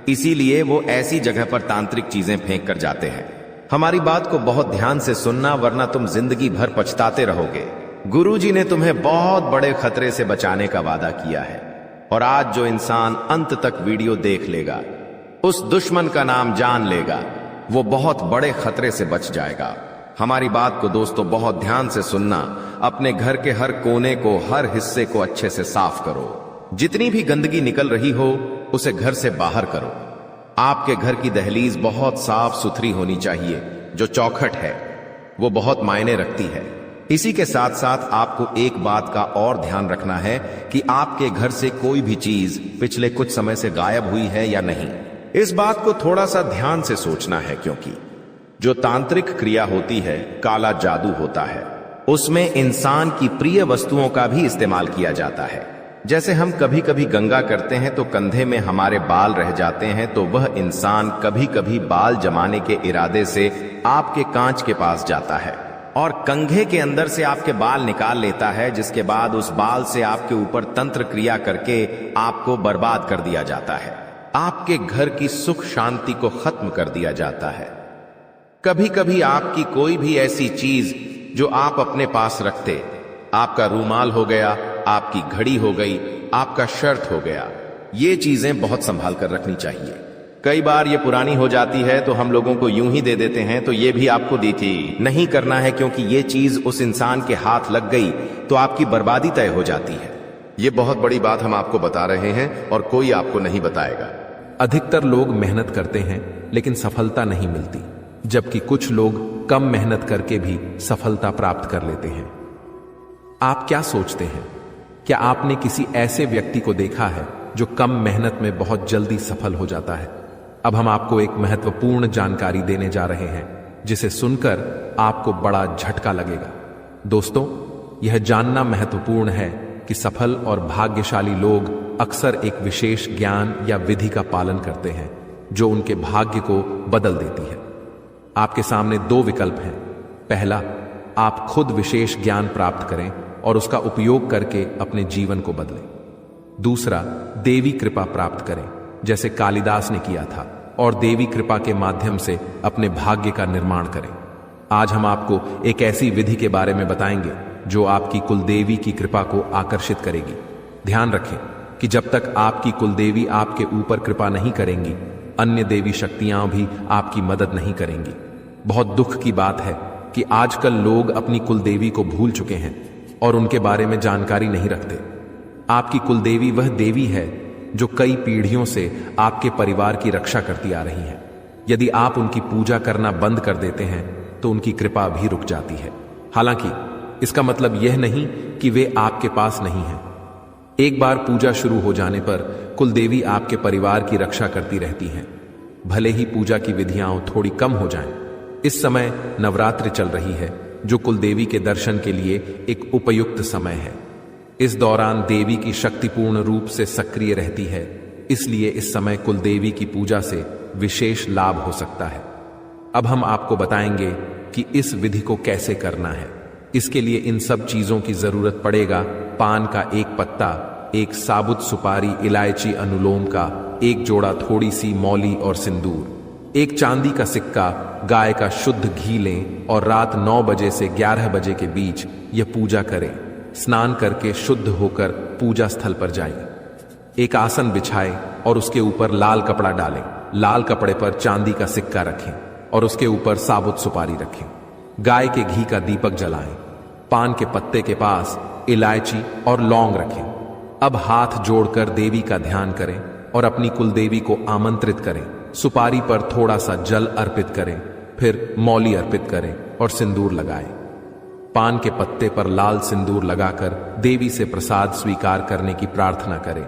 इसीलिए वो ऐसी जगह पर तांत्रिक चीजें फेंक कर जाते हैं। हमारी बात को बहुत ध्यान से सुनना, वरना तुम जिंदगी भर पछताते रहोगे। गुरुजी ने तुम्हें बहुत बड़े खतरे से बचाने का वादा किया है, और आज जो इंसान अंत तक वीडियो देख लेगा, उस दुश्मन का नाम जान लेगा, वो बहुत बड़े खतरे से बच जाएगा। हमारी बात को दोस्तों बहुत ध्यान से सुनना। अपने घर के हर कोने को, हर हिस्से को अच्छे से साफ करो। जितनी भी गंदगी निकल रही हो उसे घर से बाहर करो। आपके घर की दहलीज बहुत साफ सुथरी होनी चाहिए। जो चौखट है वो बहुत मायने रखती है। इसी के साथ साथ आपको एक बात का और ध्यान रखना है कि आपके घर से कोई भी चीज पिछले कुछ समय से गायब हुई है या नहीं। इस बात को थोड़ा सा ध्यान से सोचना है, क्योंकि जो तांत्रिक क्रिया होती है, काला जादू होता है, उसमें इंसान की प्रिय वस्तुओं का भी इस्तेमाल किया जाता है। जैसे हम कभी कभी गंगा करते हैं तो कंधे में हमारे बाल रह जाते हैं, तो वह इंसान कभी कभी बाल जमाने के इरादे से आपके कांच के पास जाता है और कंघे के अंदर से आपके बाल निकाल लेता है, जिसके बाद उस बाल से आपके ऊपर तंत्र क्रिया करके आपको बर्बाद कर दिया जाता है। आपके घर की सुख शांति को खत्म कर दिया जाता है। कभी कभी आपकी कोई भी ऐसी चीज जो आप अपने पास रखते, आपका रूमाल हो गया, आपकी घड़ी हो गई, आपका शर्ट हो गया, ये चीजें बहुत संभाल कर रखनी चाहिए। कई बार ये पुरानी हो जाती है तो हम लोगों को यूं ही दे देते हैं, तो ये भी आपको दी थी, नहीं करना है, क्योंकि ये चीज उस इंसान के हाथ लग गई तो आपकी बर्बादी तय हो जाती है। ये बहुत बड़ी बात हम आपको बता रहे हैं और कोई आपको नहीं बताएगा। अधिकतर लोग मेहनत करते हैं लेकिन सफलता नहीं मिलती, जबकि कुछ लोग कम मेहनत करके भी सफलता प्राप्त कर लेते हैं। आप क्या सोचते हैं? क्या आपने किसी ऐसे व्यक्ति को देखा है जो कम मेहनत में बहुत जल्दी सफल हो जाता है? अब हम आपको एक महत्वपूर्ण जानकारी देने जा रहे हैं जिसे सुनकर आपको बड़ा झटका लगेगा। दोस्तों, यह जानना महत्वपूर्ण है कि सफल और भाग्यशाली लोग अक्सर एक विशेष ज्ञान या विधि का पालन करते हैं जो उनके भाग्य को बदल देती है। आपके सामने दो विकल्प हैं। पहला, आप खुद विशेष ज्ञान प्राप्त करें और उसका उपयोग करके अपने जीवन को बदलें। दूसरा, देवी कृपा प्राप्त करें जैसे कालिदास ने किया था और देवी कृपा के माध्यम से अपने भाग्य का निर्माण करें। आज हम आपको एक ऐसी विधि के बारे में बताएंगे जो आपकी कुलदेवी की कृपा को आकर्षित करेगी। ध्यान रखें कि जब तक आपकी कुलदेवी आपके ऊपर कृपा नहीं करेंगी, अन्य देवी शक्तियां भी आपकी मदद नहीं करेंगी। बहुत दुख की बात है कि आजकल लोग अपनी कुलदेवी को भूल चुके हैं और उनके बारे में जानकारी नहीं रखते। आपकी कुलदेवी वह देवी है जो कई पीढ़ियों से आपके परिवार की रक्षा करती आ रही है। यदि आप उनकी पूजा करना बंद कर देते हैं तो उनकी कृपा भी रुक जाती है। हालांकि इसका मतलब यह नहीं कि वे आपके पास नहीं हैं। एक बार पूजा शुरू हो जाने पर कुलदेवी आपके परिवार की रक्षा करती रहती हैं, भले ही पूजा की विधियां थोड़ी कम हो जाएं। इस समय नवरात्रि चल रही है जो कुलदेवी के दर्शन के लिए एक उपयुक्त समय है। इस दौरान देवी की शक्ति पूर्ण रूप से सक्रिय रहती है, इसलिए इस समय कुलदेवी की पूजा से विशेष लाभ हो सकता है। अब हम आपको बताएंगे कि इस विधि को कैसे करना है। इसके लिए इन सब चीजों की जरूरत पड़ेगा। पान का एक पत्ता, एक साबुत सुपारी, इलायची, अनुलोम का एक जोड़ा, थोड़ी सी मौली और सिंदूर, एक चांदी का सिक्का, गाय का शुद्ध घी लें और रात 9 बजे से 11 बजे के बीच यह पूजा करें। स्नान करके शुद्ध होकर पूजा स्थल पर जाएं। एक आसन बिछाएं और उसके ऊपर लाल कपड़ा डालें। लाल कपड़े पर चांदी का सिक्का रखें और उसके ऊपर साबुत सुपारी रखें। गाय के घी का दीपक जलाएं। पान के पत्ते के पास इलायची और लौंग रखें। अब हाथ जोड़कर देवी का ध्यान करें और अपनी कुलदेवी को आमंत्रित करें। सुपारी पर थोड़ा सा जल अर्पित करें, फिर मौली अर्पित करें और सिंदूर लगाएं। पान के पत्ते पर लाल सिंदूर लगाकर देवी से प्रसाद स्वीकार करने की प्रार्थना करें।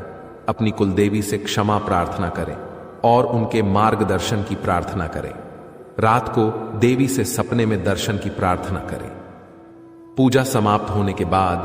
अपनी कुलदेवी से क्षमा प्रार्थना करें और उनके मार्गदर्शन की प्रार्थना करें। रात को देवी से सपने में दर्शन की प्रार्थना करें। पूजा समाप्त होने के बाद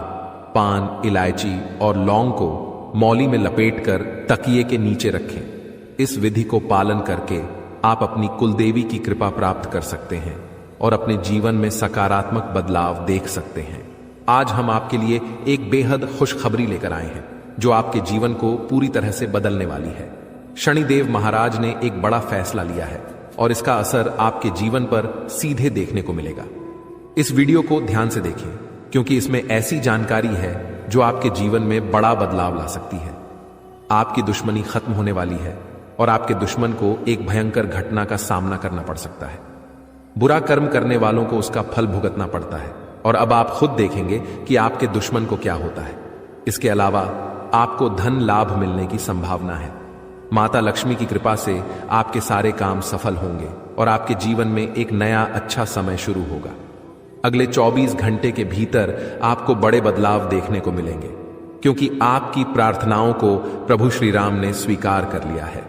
पान, इलायची और लौंग को मौली में लपेटकर तकिए के नीचे रखें। इस विधि को पालन करके आप अपनी कुलदेवी की कृपा प्राप्त कर सकते हैं और अपने जीवन में सकारात्मक बदलाव देख सकते हैं। आज हम आपके लिए एक बेहद खुशखबरी लेकर आए हैं जो आपके जीवन को पूरी तरह से बदलने वाली है। शनिदेव महाराज ने एक बड़ा फैसला लिया है और इसका असर आपके जीवन पर सीधे देखने को मिलेगा। इस वीडियो को ध्यान से देखें क्योंकि इसमें ऐसी जानकारी है जो आपके जीवन में बड़ा बदलाव ला सकती है। आपकी दुश्मनी खत्म होने वाली है और आपके दुश्मन को एक भयंकर घटना का सामना करना पड़ सकता है। बुरा कर्म करने वालों को उसका फल भुगतना पड़ता है और अब आप खुद देखेंगे कि आपके दुश्मन को क्या होता है। इसके अलावा आपको धन लाभ मिलने की संभावना है। माता लक्ष्मी की कृपा से आपके सारे काम सफल होंगे और आपके जीवन में एक नया अच्छा समय शुरू होगा। अगले 24 घंटे के भीतर आपको बड़े बदलाव देखने को मिलेंगे क्योंकि आपकी प्रार्थनाओं को प्रभु श्री राम ने स्वीकार कर लिया है।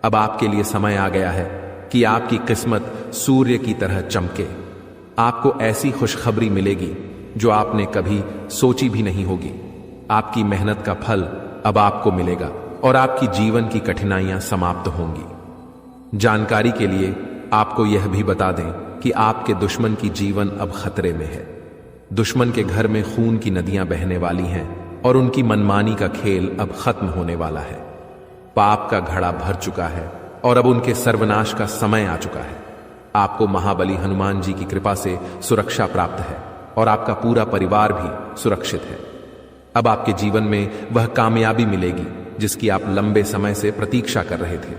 अब आपके लिए समय आ गया है कि आपकी किस्मत सूर्य की तरह चमके। आपको ऐसी खुशखबरी मिलेगी जो आपने कभी सोची भी नहीं होगी। आपकी मेहनत का फल अब आपको मिलेगा और आपकी जीवन की कठिनाइयां समाप्त होंगी। जानकारी के लिए आपको यह भी बता दें कि आपके दुश्मन की जीवन अब खतरे में है। दुश्मन के घर में खून की नदियां बहने वाली हैं और उनकी मनमानी का खेल अब खत्म होने वाला है। पाप का घड़ा भर चुका है और अब उनके सर्वनाश का समय आ चुका है। आपको महाबली हनुमान जी की कृपा से सुरक्षा प्राप्त है और आपका पूरा परिवार भी सुरक्षित है। अब आपके जीवन में वह कामयाबी मिलेगी जिसकी आप लंबे समय से प्रतीक्षा कर रहे थे।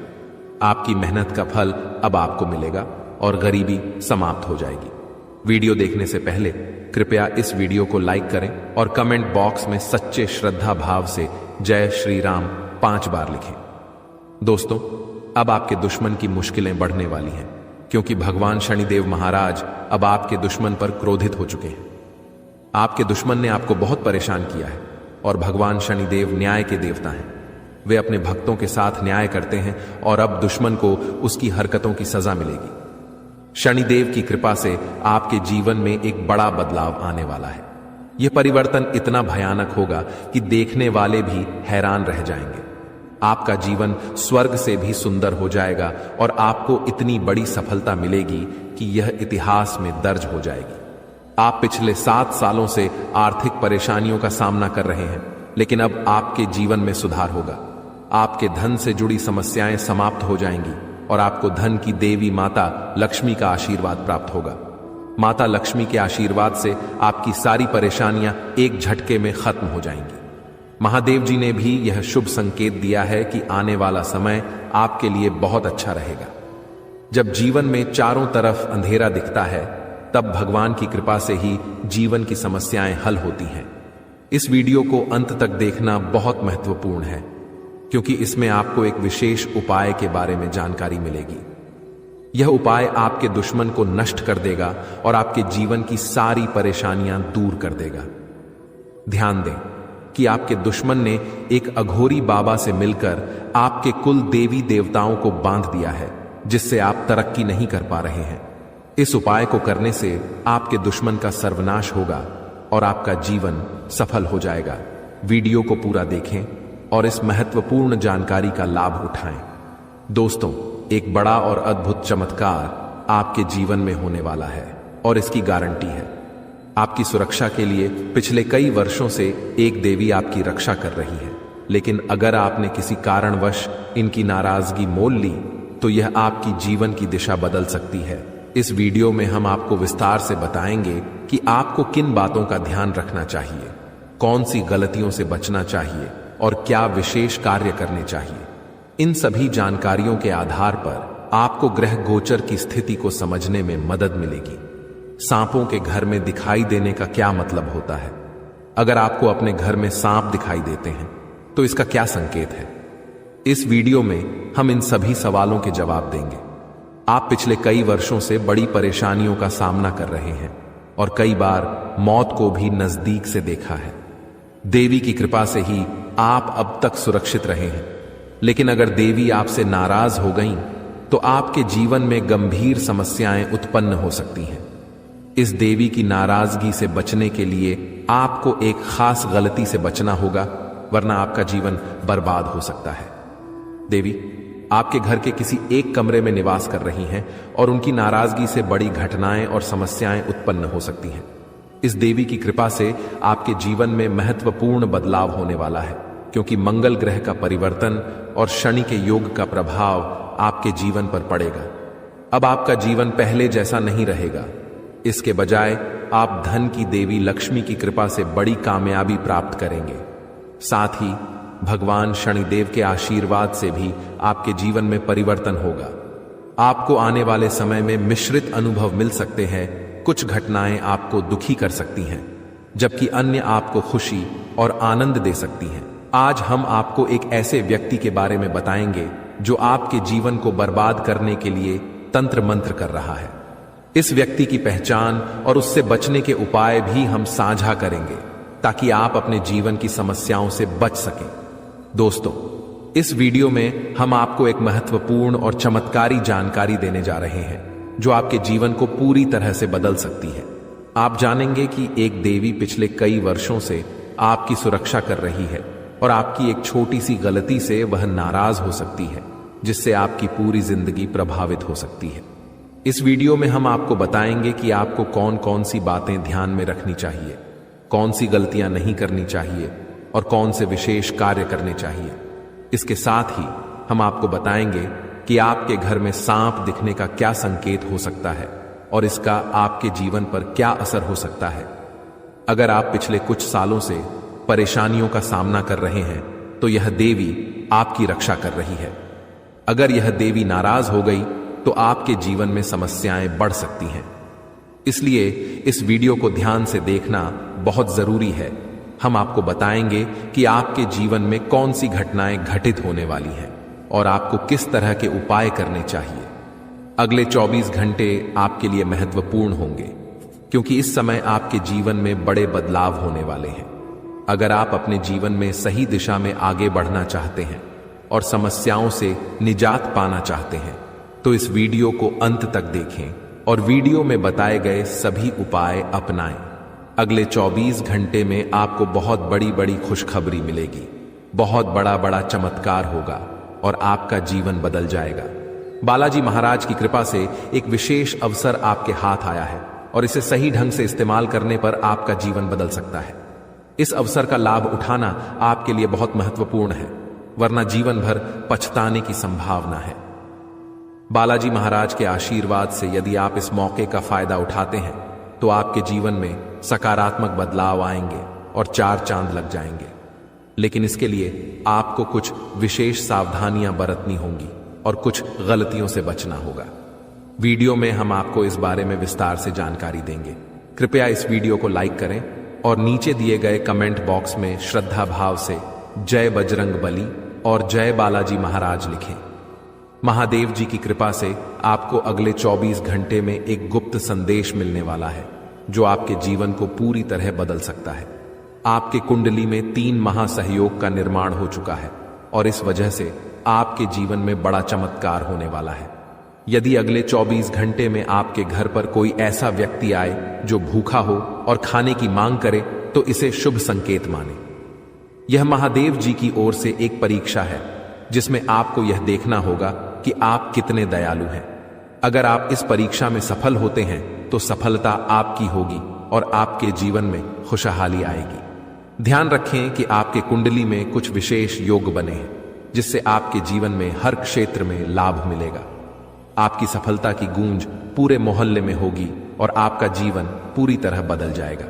आपकी मेहनत का फल अब आपको मिलेगा और गरीबी समाप्त हो जाएगी। वीडियो देखने से पहले कृपया इस वीडियो को लाइक करें और कमेंट बॉक्स में सच्चे श्रद्धा भाव से जय श्री राम 5 बार लिखें। दोस्तों, अब आपके दुश्मन की मुश्किलें बढ़ने वाली हैं क्योंकि भगवान शनिदेव महाराज अब आपके दुश्मन पर क्रोधित हो चुके हैं। आपके दुश्मन ने आपको बहुत परेशान किया है और भगवान शनिदेव न्याय के देवता हैं। वे अपने भक्तों के साथ न्याय करते हैं और अब दुश्मन को उसकी हरकतों की सजा मिलेगी। शनिदेव की कृपा से आपके जीवन में एक बड़ा बदलाव आने वाला है। यह परिवर्तन इतना भयानक होगा कि देखने वाले भी हैरान रह जाएंगे। आपका जीवन स्वर्ग से भी सुंदर हो जाएगा और आपको इतनी बड़ी सफलता मिलेगी कि यह इतिहास में दर्ज हो जाएगी। आप पिछले 7 सालों से आर्थिक परेशानियों का सामना कर रहे हैं, लेकिन अब आपके जीवन में सुधार होगा। आपके धन से जुड़ी समस्याएं समाप्त हो जाएंगी और आपको धन की देवी माता लक्ष्मी का आशीर्वाद प्राप्त होगा। माता लक्ष्मी के आशीर्वाद से आपकी सारी परेशानियां एक झटके में खत्म हो जाएंगी। महादेव जी ने भी यह शुभ संकेत दिया है कि आने वाला समय आपके लिए बहुत अच्छा रहेगा। जब जीवन में चारों तरफ अंधेरा दिखता है, तब भगवान की कृपा से ही जीवन की समस्याएं हल होती हैं। इस वीडियो को अंत तक देखना बहुत महत्वपूर्ण है क्योंकि इसमें आपको एक विशेष उपाय के बारे में जानकारी मिलेगी। यह उपाय आपके दुश्मन को नष्ट कर देगा और आपके जीवन की सारी परेशानियां दूर कर देगा। ध्यान दें कि आपके दुश्मन ने एक अघोरी बाबा से मिलकर आपके कुल देवी देवताओं को बांध दिया है, जिससे आप तरक्की नहीं कर पा रहे हैं। इस उपाय को करने से आपके दुश्मन का सर्वनाश होगा और आपका जीवन सफल हो जाएगा। वीडियो को पूरा देखें और इस महत्वपूर्ण जानकारी का लाभ उठाएं। दोस्तों, एक बड़ा और अद्भुत चमत्कार आपके जीवन में होने वाला है और इसकी गारंटी है। आपकी सुरक्षा के लिए पिछले कई वर्षों से एक देवी आपकी रक्षा कर रही है, लेकिन अगर आपने किसी कारणवश इनकी नाराजगी मोल ली तो यह आपकी जीवन की दिशा बदल सकती है। इस वीडियो में हम आपको विस्तार से बताएंगे कि आपको किन बातों का ध्यान रखना चाहिए, कौन सी गलतियों से बचना चाहिए और क्या विशेष कार्य करने चाहिए। इन सभी जानकारियों के आधार पर आपको ग्रह गोचर की स्थिति को समझने में मदद मिलेगी। सांपों के घर में दिखाई देने का क्या मतलब होता है? अगर आपको अपने घर में सांप दिखाई देते हैं तो इसका क्या संकेत है? इस वीडियो में हम इन सभी सवालों के जवाब देंगे। आप पिछले कई वर्षों से बड़ी परेशानियों का सामना कर रहे हैं और कई बार मौत को भी नजदीक से देखा है। देवी की कृपा से ही आप अब तक सुरक्षित रहे हैं, लेकिन अगर देवी आपसे नाराज हो गईं तो आपके जीवन में गंभीर समस्याएं उत्पन्न हो सकती हैं। इस देवी की नाराजगी से बचने के लिए आपको एक खास गलती से बचना होगा, वरना आपका जीवन बर्बाद हो सकता है। देवी आपके घर के किसी एक कमरे में निवास कर रही हैं और उनकी नाराजगी से बड़ी घटनाएं और समस्याएं उत्पन्न हो सकती हैं। इस देवी की कृपा से आपके जीवन में महत्वपूर्ण बदलाव होने वाला है क्योंकि मंगल ग्रह का परिवर्तन और शनि के योग का प्रभाव आपके जीवन पर पड़ेगा। अब आपका जीवन पहले जैसा नहीं रहेगा। इसके बजाय आप धन की देवी लक्ष्मी की कृपा से बड़ी कामयाबी प्राप्त करेंगे। साथ ही भगवान शनिदेव के आशीर्वाद से भी आपके जीवन में परिवर्तन होगा। आपको आने वाले समय में मिश्रित अनुभव मिल सकते हैं। कुछ घटनाएं आपको दुखी कर सकती हैं, जबकि अन्य आपको खुशी और आनंद दे सकती हैं। आज हम आपको एक ऐसे व्यक्ति के बारे में बताएंगे जो आपके जीवन को बर्बाद करने के लिए तंत्र मंत्र कर रहा है। इस व्यक्ति की पहचान और उससे बचने के उपाय भी हम साझा करेंगे ताकि आप अपने जीवन की समस्याओं से बच सकें। दोस्तों, इस वीडियो में हम आपको एक महत्वपूर्ण और चमत्कारी जानकारी देने जा रहे हैं जो आपके जीवन को पूरी तरह से बदल सकती है। आप जानेंगे कि एक देवी पिछले कई वर्षों से आपकी सुरक्षा कर रही है और आपकी एक छोटी सी गलती से वह नाराज हो सकती है, जिससे आपकी पूरी जिंदगी प्रभावित हो सकती है। इस वीडियो में हम आपको बताएंगे कि आपको कौन कौन सी बातें ध्यान में रखनी चाहिए, कौन सी गलतियां नहीं करनी चाहिए और कौन से विशेष कार्य करने चाहिए। इसके साथ ही हम आपको बताएंगे कि आपके घर में सांप दिखने का क्या संकेत हो सकता है और इसका आपके जीवन पर क्या असर हो सकता है। अगर आप पिछले कुछ सालों से परेशानियों का सामना कर रहे हैं तो यह देवी आपकी रक्षा कर रही है। अगर यह देवी नाराज हो गई तो आपके जीवन में समस्याएं बढ़ सकती हैं। इसलिए इस वीडियो को ध्यान से देखना बहुत जरूरी है। हम आपको बताएंगे कि आपके जीवन में कौन सी घटनाएं घटित होने वाली हैं और आपको किस तरह के उपाय करने चाहिए। अगले 24 घंटे आपके लिए महत्वपूर्ण होंगे क्योंकि इस समय आपके जीवन में बड़े बदलाव होने वाले हैं। अगर आप अपने जीवन में सही दिशा में आगे बढ़ना चाहते हैं और समस्याओं से निजात पाना चाहते हैं तो इस वीडियो को अंत तक देखें और वीडियो में बताए गए सभी उपाय अपनाएं। अगले 24 घंटे में आपको बहुत बड़ी बड़ी खुशखबरी मिलेगी, बहुत बड़ा बड़ा चमत्कार होगा और आपका जीवन बदल जाएगा। बालाजी महाराज की कृपा से एक विशेष अवसर आपके हाथ आया है और इसे सही ढंग से इस्तेमाल करने पर आपका जीवन बदल सकता है। इस अवसर का लाभ उठाना आपके लिए बहुत महत्वपूर्ण है, वरना जीवन भर पछताने की संभावना है। बालाजी महाराज के आशीर्वाद से यदि आप इस मौके का फायदा उठाते हैं तो आपके जीवन में सकारात्मक बदलाव आएंगे और 4 चांद लग जाएंगे। लेकिन इसके लिए आपको कुछ विशेष सावधानियां बरतनी होंगी और कुछ गलतियों से बचना होगा। वीडियो में हम आपको इस बारे में विस्तार से जानकारी देंगे। कृपया इस वीडियो को लाइक करें और नीचे दिए गए कमेंट बॉक्स में श्रद्धा भाव से जय बजरंग बली और जय बालाजी महाराज लिखें। महादेव जी की कृपा से आपको अगले 24 घंटे में एक गुप्त संदेश मिलने वाला है जो आपके जीवन को पूरी तरह बदल सकता है। आपके कुंडली में 3 महासहयोग का निर्माण हो चुका है और इस वजह से आपके जीवन में बड़ा चमत्कार होने वाला है। यदि अगले 24 घंटे में आपके घर पर कोई ऐसा व्यक्ति आए जो भूखा हो और खाने की मांग करे तो इसे शुभ संकेत माने। यह महादेव जी की ओर से एक परीक्षा है जिसमें आपको यह देखना होगा कि आप कितने दयालु हैं। अगर आप इस परीक्षा में सफल होते हैं तो सफलता आपकी होगी और आपके जीवन में खुशहाली आएगी। ध्यान रखें कि आपके कुंडली में कुछ विशेष योग बने हैं जिससे आपके जीवन में हर क्षेत्र में लाभ मिलेगा। आपकी सफलता की गूंज पूरे मोहल्ले में होगी और आपका जीवन पूरी तरह बदल जाएगा।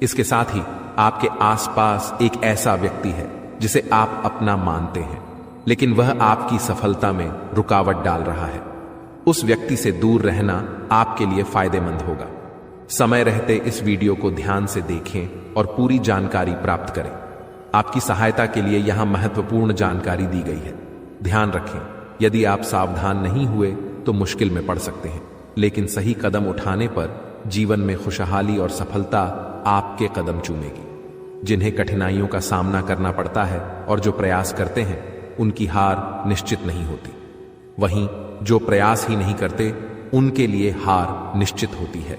इसके साथ ही आपके आसपास एक ऐसा व्यक्ति है जिसे आप अपना मानते हैं लेकिन वह आपकी सफलता में रुकावट डाल रहा है। उस व्यक्ति से दूर रहना आपके लिए फायदेमंद होगा। समय रहते इस वीडियो को ध्यान से देखें और पूरी जानकारी प्राप्त करें। आपकी सहायता के लिए यहां महत्वपूर्ण जानकारी दी गई है। ध्यान रखें, यदि आप सावधान नहीं हुए तो मुश्किल में पड़ सकते हैं, लेकिन सही कदम उठाने पर जीवन में खुशहाली और सफलता आपके कदम चूमेगी। जिन्हें कठिनाइयों का सामना करना पड़ता है और जो प्रयास करते हैं उनकी हार निश्चित नहीं होती, वहीं जो प्रयास ही नहीं करते उनके लिए हार निश्चित होती है।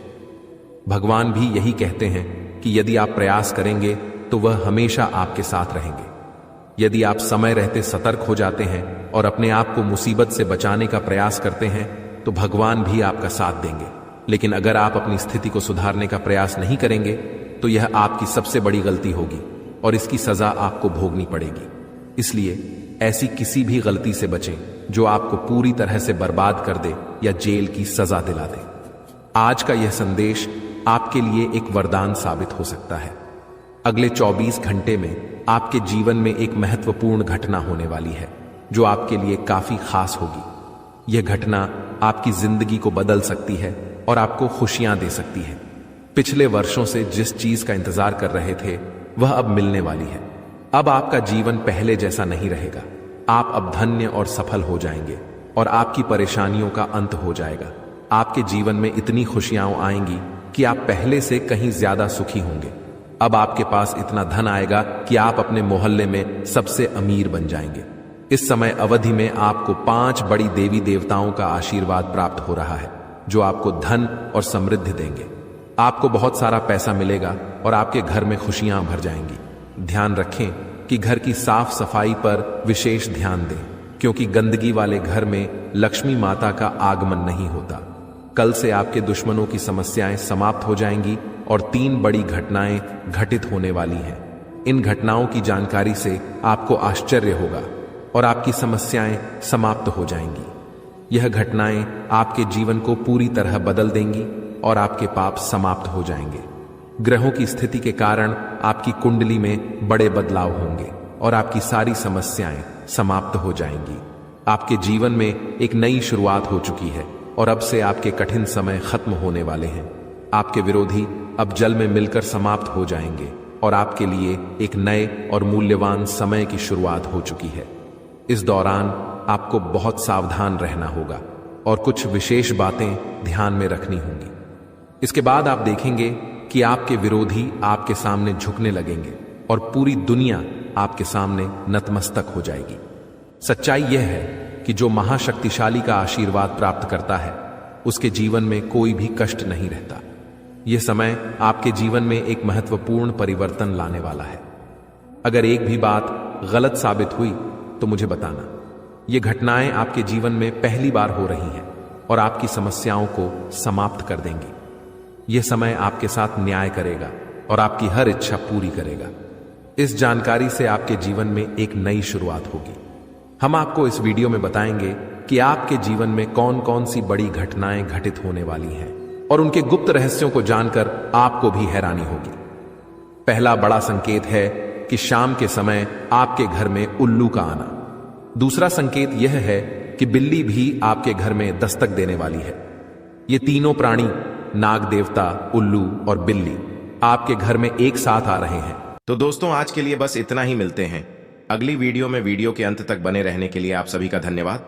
भगवान भी यही कहते हैं कि यदि आप प्रयास करेंगे तो वह हमेशा आपके साथ रहेंगे। यदि आप समय रहते सतर्क हो जाते हैं और अपने आप को मुसीबत से बचाने का प्रयास करते हैं तो भगवान भी आपका साथ देंगे। लेकिन अगर आप अपनी स्थिति को सुधारने का प्रयास नहीं करेंगे तो यह आपकी सबसे बड़ी गलती होगी और इसकी सजा आपको भोगनी पड़ेगी। इसलिए ऐसी किसी भी गलती से बचें जो आपको पूरी तरह से बर्बाद कर दे या जेल की सजा दिला दे। आज का यह संदेश आपके लिए एक वरदान साबित हो सकता है। अगले 24 घंटे में आपके जीवन में एक महत्वपूर्ण घटना होने वाली है जो आपके लिए काफी खास होगी। यह घटना आपकी जिंदगी को बदल सकती है और आपको खुशियां दे सकती है। पिछले वर्षों से जिस चीज का इंतजार कर रहे थे वह अब मिलने वाली है। अब आपका जीवन पहले जैसा नहीं रहेगा। आप अब धन्य और सफल हो जाएंगे और आपकी परेशानियों का अंत हो जाएगा। आपके जीवन में इतनी खुशियां आएंगी कि आप पहले से कहीं ज्यादा सुखी होंगे। अब आपके पास इतना धन आएगा कि आप अपने मोहल्ले में सबसे अमीर बन जाएंगे। इस समय अवधि में आपको 5 बड़ी देवी देवताओं का आशीर्वाद प्राप्त हो रहा है जो आपको धन और समृद्धि देंगे। आपको बहुत सारा पैसा मिलेगा और आपके घर में खुशियां भर जाएंगी। ध्यान रखें कि घर की साफ सफाई पर विशेष ध्यान दें, क्योंकि गंदगी वाले घर में लक्ष्मी माता का आगमन नहीं होता। कल से आपके दुश्मनों की समस्याएं समाप्त हो जाएंगी और 3 बड़ी घटनाएं घटित होने वाली हैं। इन घटनाओं की जानकारी से आपको आश्चर्य होगा और आपकी समस्याएं समाप्त हो जाएंगी। यह घटनाएं आपके जीवन को पूरी तरह बदल देंगी और आपके पाप समाप्त हो जाएंगे। ग्रहों की स्थिति के कारण आपकी कुंडली में बड़े बदलाव होंगे और आपकी सारी समस्याएं समाप्त हो जाएंगी। आपके जीवन में एक नई शुरुआत हो चुकी है और अब से आपके कठिन समय खत्म होने वाले हैं। आपके विरोधी अब जल में मिलकर समाप्त हो जाएंगे और आपके लिए एक नए और मूल्यवान समय की शुरुआत हो चुकी है। इस दौरान आपको बहुत सावधान रहना होगा और कुछ विशेष बातें ध्यान में रखनी होंगी। इसके बाद आप देखेंगे कि आपके विरोधी आपके सामने झुकने लगेंगे और पूरी दुनिया आपके सामने नतमस्तक हो जाएगी। सच्चाई यह है कि जो महाशक्तिशाली का आशीर्वाद प्राप्त करता है उसके जीवन में कोई भी कष्ट नहीं रहता। यह समय आपके जीवन में एक महत्वपूर्ण परिवर्तन लाने वाला है। अगर एक भी बात गलत साबित हुई तो मुझे बताना। ये घटनाएं आपके जीवन में पहली बार हो रही हैं और आपकी समस्याओं को समाप्त कर देंगी। यह समय आपके साथ न्याय करेगा और आपकी हर इच्छा पूरी करेगा। इस जानकारी से आपके जीवन में एक नई शुरुआत होगी। हम आपको इस वीडियो में बताएंगे कि आपके जीवन में कौन कौन सी बड़ी घटनाएं घटित होने वाली हैं और उनके गुप्त रहस्यों को जानकर आपको भी हैरानी होगी। पहला बड़ा संकेत है कि शाम के समय आपके घर में उल्लू का आना। दूसरा संकेत यह है कि बिल्ली भी आपके घर में दस्तक देने वाली है। ये तीनों प्राणी, नाग देवता, उल्लू और बिल्ली, आपके घर में एक साथ आ रहे हैं। तो दोस्तों, आज के लिए बस इतना ही। मिलते हैं अगली वीडियो में। वीडियो के अंत तक बने रहने के लिए आप सभी का धन्यवाद।